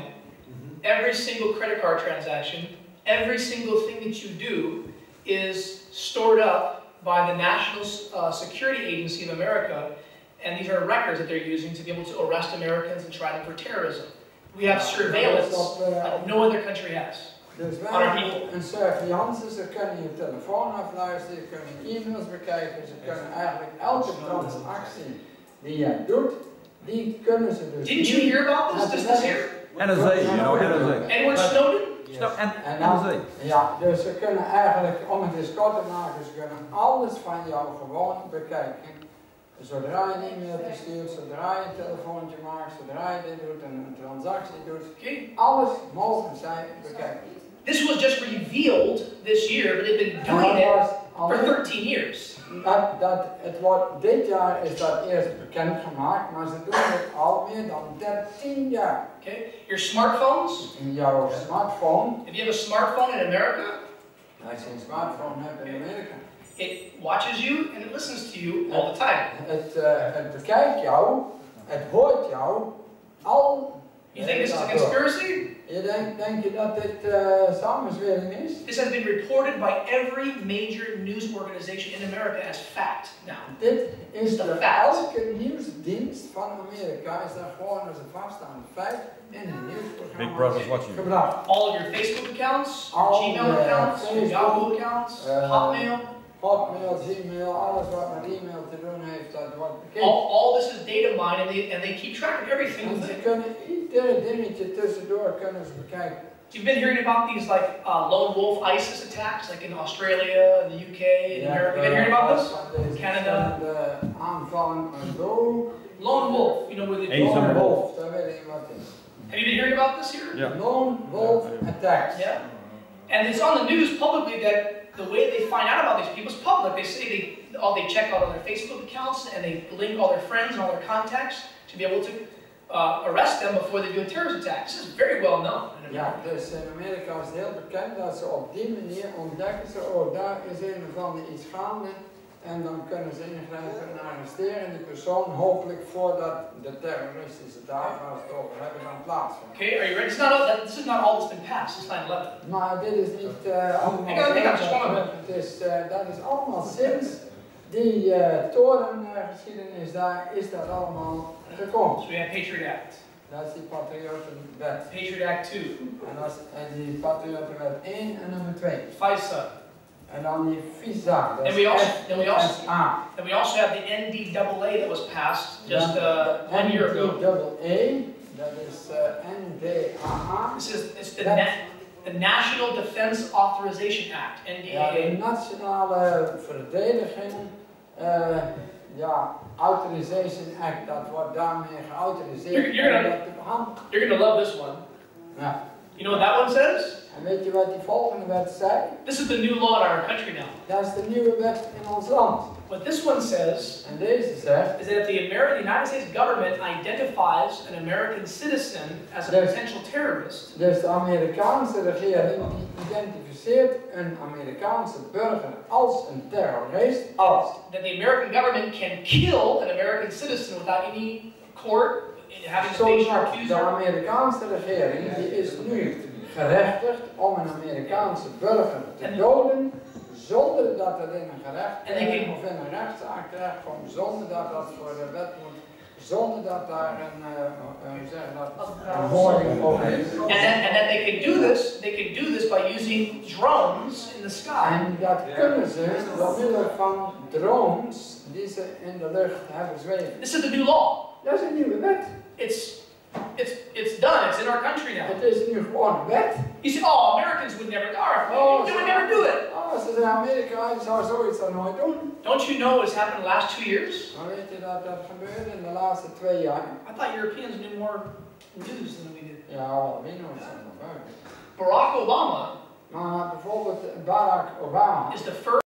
every single credit card transaction, every single thing that you do is stored up by the National Security Agency of America. And these are records that they're using to be able to arrest Americans and try them for terrorism. We have surveillance that no other country has. Dus wij hebben een surveillance, ze kunnen je telefoon afluisteren, ze kunnen e-mails bekijken, ze kunnen eigenlijk elke transactie die jij doet, die kunnen ze dus. Didn't you hear about this? This here? NSA, you know, NSA. Edward Snowden? NSA. Ja, dus ze kunnen eigenlijk, om het eens kort te maken, ze kunnen alles van jou gewoon bekijken. Zodra je een e-mailtje stuurt, zodra je een telefoontje maakt, zodra je dit doet en een transactie doet, alles mogen zij bekijken. This was just revealed this year, but they've been doing it for 13 years. Dit jaar is dat eerst bekendgemaakt, maar ze doen het al meer dan 13 jaar. Okay, your smartphones. In jouw smartphone. If you have a smartphone in America, als je een smartphone hebt in Amerika. It watches you and it listens to you all the time. Het bekijkt jou, het hoort jou al. You think this is a conspiracy? Denk je dat dit samenzwering is? This has been reported by every major news organization in America as fact now. Dit is de elke nieuwsdienst van Amerika is daar gewoon als een vaststaand feit in een nieuwsprogramma. Big Brother's watching. Gebracht. All of your Facebook accounts, your Gmail accounts, your Yahoo accounts, Hotmail. Hotmail, Gmail, alles wat met e-mail te doen heeft, dat wordt bekend. All this is data mined and they keep track of everything. En ze kunnen ieder dingetje tussendoor kunnen ze bekijken. You've been hearing about these like lone wolf ISIS attacks, like in Australia, in the UK, in America. You've been hearing about this? Canada. De aanvallen en zo. Lone wolf, you know where the lone wolf, daar weet ik wat is. Have you been hearing about this here? Yeah. Lone wolf attacks. Yeah. And it's on the news publicly that the way they find out about these people is public. They say they check out all their Facebook accounts and they link all their friends and all their contacts to be able to arrest them before they do a terrorist attack. This is very well known. Ja, dus in Amerika is het heel bekend dat ze op die manier ontdekken ze, oh daar is een of ander iets gaande En dan kunnen ze ingrijpen en arresteren die persoon, hopelijk voordat de terroristische daden waar we het over hebben dan plaatsvinden. Okay, are you ready? This is not all that's been passed since 9/11. Maar dit is niet allemaal dat is allemaal sinds die torengeschiedenis daar is dat allemaal gekomen. So we have Patriot Act. Dat is die Patriotenwet. Patriot Act 2. En dat is die Patriotenwet 1 en nummer 2. FISA. En dan die visa, dat And is we also FSA. and we also have the NDAA that was passed just 1 year ago. NDAA, dat is NDAA. This is the National Defense Authorization Act, Ja, de NDAA. Nationale Verdediging, Authorization Act, dat wordt daarmee geautoriseerd. You're gonna love this one. Ja. You know what that one says? En weet je wat die volgende wet zei? This is the new law in our country now. Dat is de nieuwe wet in ons land. What this one says En deze zegt, is that if the United States government identifies an American citizen as a potential terrorist, dus de Amerikaanse regering die identificeert een Amerikaanse burger als een terrorist, als that the American government can kill an American citizen without any court having to face your zodat de accuser. Amerikaanse regering die is nu gerechtigd om een Amerikaanse burger te doden, zonder dat het in een gerecht of in een rechtszaak terechtkomt, zonder dat dat voor de wet moet, zonder dat daar een hoorn over is. And that they can do this by using drones in the sky. En dat kunnen ze door middel van drones die ze in de lucht hebben zweven. This is the new law. Dat is een nieuwe wet. It's done. It's in our country now. Het is nu gewoon een wet. You say, oh, Americans would never they would never do it. Ze zijn Amerika, je zou zoiets dan nooit doen. Don't you know what's happened in the last 2 years? Maar weet je dat dat gebeurde in de laatste 2 jaar? I thought Europeans knew more news than we did. Ja, we nog zijn naar buiten. Barack Obama Maar bijvoorbeeld Barack Obama is the first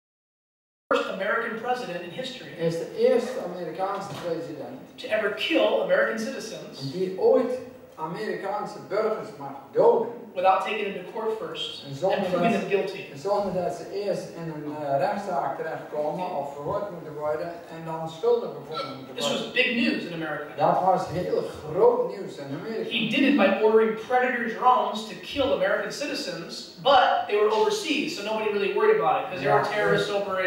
American president in history is de eerste Amerikaanse president to ever kill American citizens die ooit Amerikaanse burgers mag doden without taking them to court first and proving them guilty. Zonder dat ze eerst in een rechtszaak terechtkomen of verhoord moeten worden en dan schuldig bevonden moeten worden. This was big news in America. Dat was heel groot nieuws in Amerika. He did it by ordering predator drones to kill American citizens, but they were overseas, so nobody really worried about it because there were terrorists over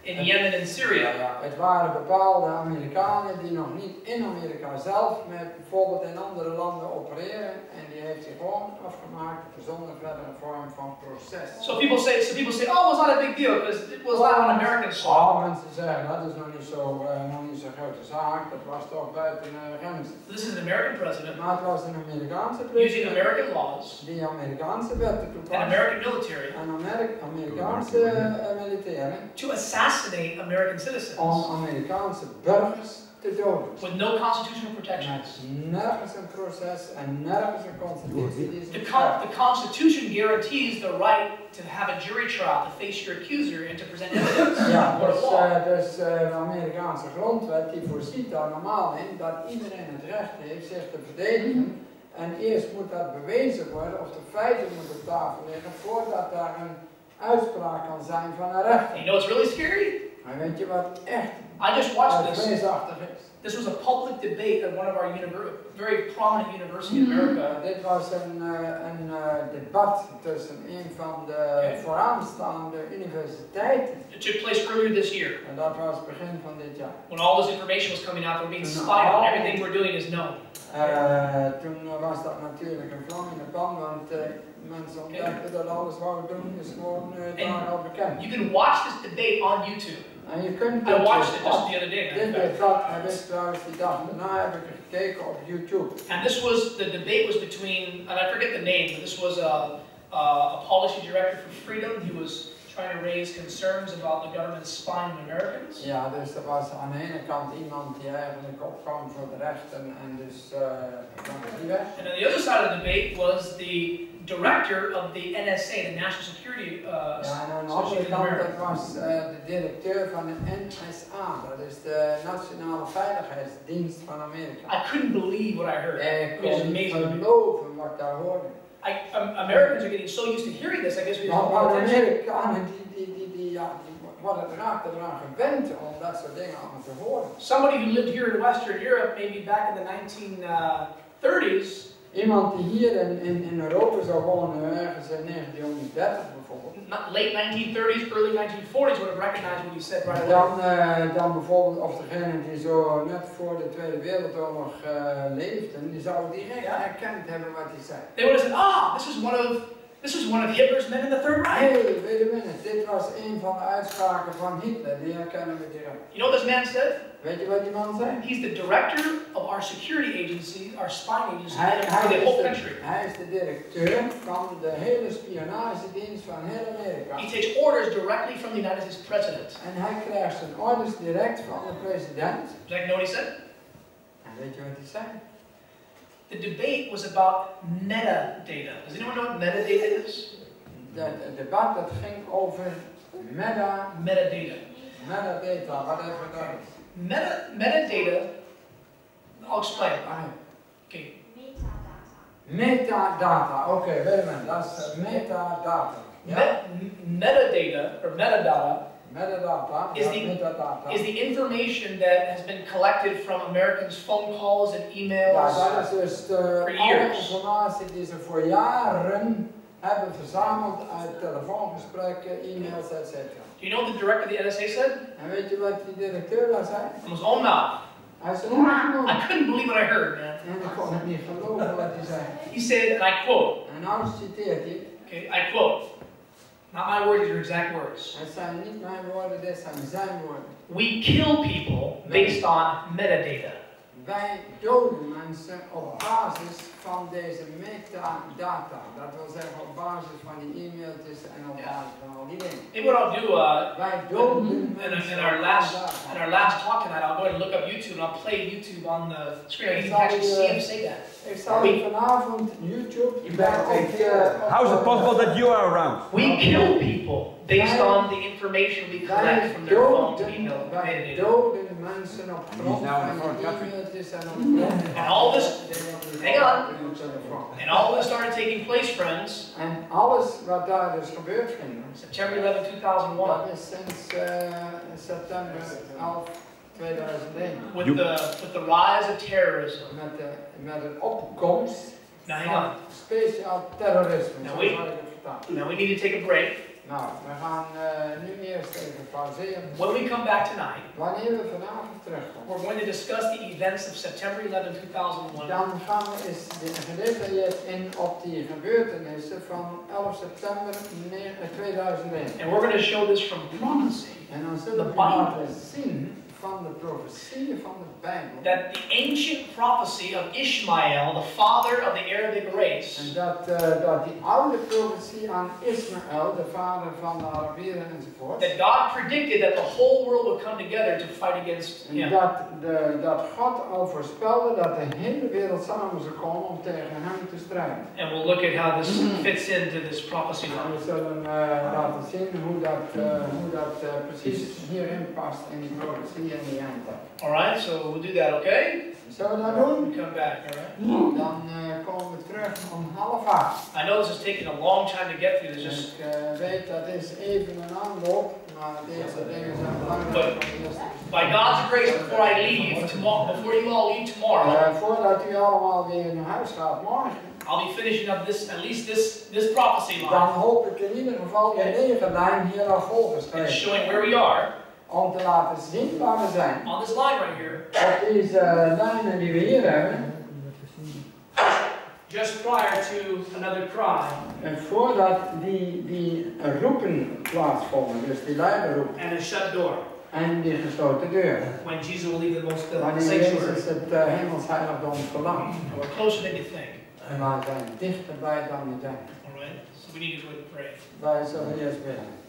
in Yemen and Syria. Het waren bepaalde Amerikanen die nog niet in Amerika zelf, maar bijvoorbeeld in andere landen opereren en die heeft hij gewoon afgemaakt zonder verdere vorm van proces. So people say, oh, it's not a big deal because it was not on American soil. Mensen zeggen dat is nog niet zo grote zaak, dat was toch buiten grenzen. This is an American president Maar het was een Amerikaanse using president American laws die Amerikaanse wetten and toepast American military en Amerikaanse militairen to assassinate American citizens om Amerikaanse burgers te doden. with no constitutional protections. Nergens een proces en nergens een constitutie die ze The Constitution guarantees the right to have a jury trial, to face your accuser and to present evidence in a court of law. Dus de Amerikaanse grondwet die voorziet daar normaal in dat iedereen het recht heeft zich te verdedigen. En eerst moet dat bewezen worden of de feiten moeten op tafel liggen voordat daar een uitspraak kan zijn van een rechter. You know what's really scary? Maar weet je wat echt I just watched this. vreesachtig is? This was a public debate at one of our very prominent universities in America. Dit was een debat tussen een van de vooraanstaande universiteiten. It took place earlier this year. En dat was begin van dit jaar. When all this information was coming out, we're being spied on. Everything we're doing is known. Toen was dat natuurlijk een vlam in de pan, want mensen ontdekten dat alles wat we doen is gewoon daar al bekend. You can watch this debate on YouTube. En je kunt I watched it just the other day. dit debat heb ik trouwens die dag daarna heb ik gekeken op YouTube. And the debate was between, and I forget the name, but this was a policy director for freedom. He was trying to raise concerns about the government spying on Americans. Ja, dus er was aan de ene kant iemand die eigenlijk opkwam voor de rechten en dus kwam die weg. And on the other side of the debate was the director of the NSA, the National Security Ja, en aan de andere kant dat was de directeur van de NSA, dat is de Nationale Veiligheidsdienst van Amerika. I couldn't believe what I heard. Ik It was kon niet amazing. geloven wat ik daar hoorde. Americans are getting so used to hearing this, I guess we just don't pay Maar attention. Amerikanen worden eraan gewend om dat soort dingen allemaal te horen. Somebody who lived here in Western Europe, maybe back in the 1930s, Iemand die hier in Europa zou wonen ergens in 1930 bijvoorbeeld. late 1930s, early 1940s would have recognized what he said right away. Dan bijvoorbeeld, of degene die zo net voor de Tweede Wereldoorlog leefden, die zouden direct herkend hebben wat hij zei. They would have said, ah, this is one of Hitler's men in the Third Reich. Hey, wait a minute, dit was een van de uitspraken van Hitler, die herkennen we direct. You know what this man said? Weet je wat die man zei? He's the director of our security agency, our spying agency for the whole country. Hij is de directeur van de hele spionagedienst van heel Amerika. He takes orders directly from the United States president. En hij krijgt zijn orders direct van de president. Does that know what he said? En weet je wat hij zei? The debate was about metadata. Does anyone know what metadata is? Het debat dat ging over metadata. Metadata, wat even dat is. Metadata, I'll explain. Okay. Metadata, oké, wait a minute, dat is metadata. Ja? Metadata is the information that has been collected from Americans' phone calls and emails. Ja, dat is dus alle informatie die ze voor jaren hebben verzameld uit telefoongesprekken, e-mails, etc. Do you know what the director of the NSA said? En weet je wat die directeur daar zei? From his own mouth. Hij zei, I couldn't believe what I heard, man. En ik kon het niet geloven wat hij zei. He said, and I quote. En nou citeert hij. Okay, I quote. Not my words, these are exact words. Het zijn niet mijn woorden, dit zijn zijn woorden. We kill people based on metadata. Wij doden mensen op basis van deze metadata. Dat wil zeggen op basis van die e-mailtjes en op basis van al die dingen. Maybe what I'll do, wij doden in our last talk tonight, I'll go ahead and look up YouTube and I'll play YouTube on the screen. You can actually see him say that. Ik zal vanavond YouTube. How is it possible that you are around? We kill people based on the information we collect from their phone to email. Wij doden mensen op grond van die e-mailtjes en op grond van and all this, hang on, and all this started taking place, friends. En alles wat daar dus gebeurd ging. September 11, 2001. Dat is sinds september 11, 2001. With the rise of terrorism. Met de opkomst van speciaal terrorisme. Now we need to take a break. Nou, we gaan nu eerst even pauzeren. When we come back tonight, wanneer we vanavond terugkomen, we're going to discuss the events of September 11, 2001. Dan gaan we eens gedetailleerd in op die gebeurtenissen van 11 september 2001. And we're going to show this from prophecy. En dan zullen we laten zien van de profetieën van de Bijbel. That the ancient prophecy of Ishmael, the father of the Arabic race. En dat die oude profetie aan Ismaël, de vader van de Arabieren enzovoort. That God predicted that the whole world would come together to fight against him. Dat God al voorspelde dat de hele wereld samen zou komen om tegen hem te strijden. And we'll look at how this fits into this prophecy. En we zullen laten zien hoe dat precies hierin past in die profetie en die eindtijd. Alright, so we'll do that, okay? Zullen we dat doen? Come back, alright? Dan komen we terug om 7:30. I know this is taking a long time to get through. This is Ik weet dat is even een aanloop, maar deze dingen zijn belangrijk. By God's grace, before I leave tomorrow, before you all leave tomorrow, voordat u allemaal weer naar huis gaat morgen, I'll be finishing up at least this prophecy line. Dan hoop ik in ieder geval de negenlijn hier al volgeschreven. And showing where we are. Om te laten zien waar we zijn. On this line right here. Op deze lijnen die we hier hebben. Just prior to another cry. En voordat die roepen plaatsvonden, dus die luide roep. And a shut door. En die gesloten deur. When Jesus will leave the most wanneer Jezus het hemelsheiligdom verlaat. We're closer than you think. En wij zijn dichterbij dan je denkt. Alright, so we need to go to pray. Wij zullen eerst bidden.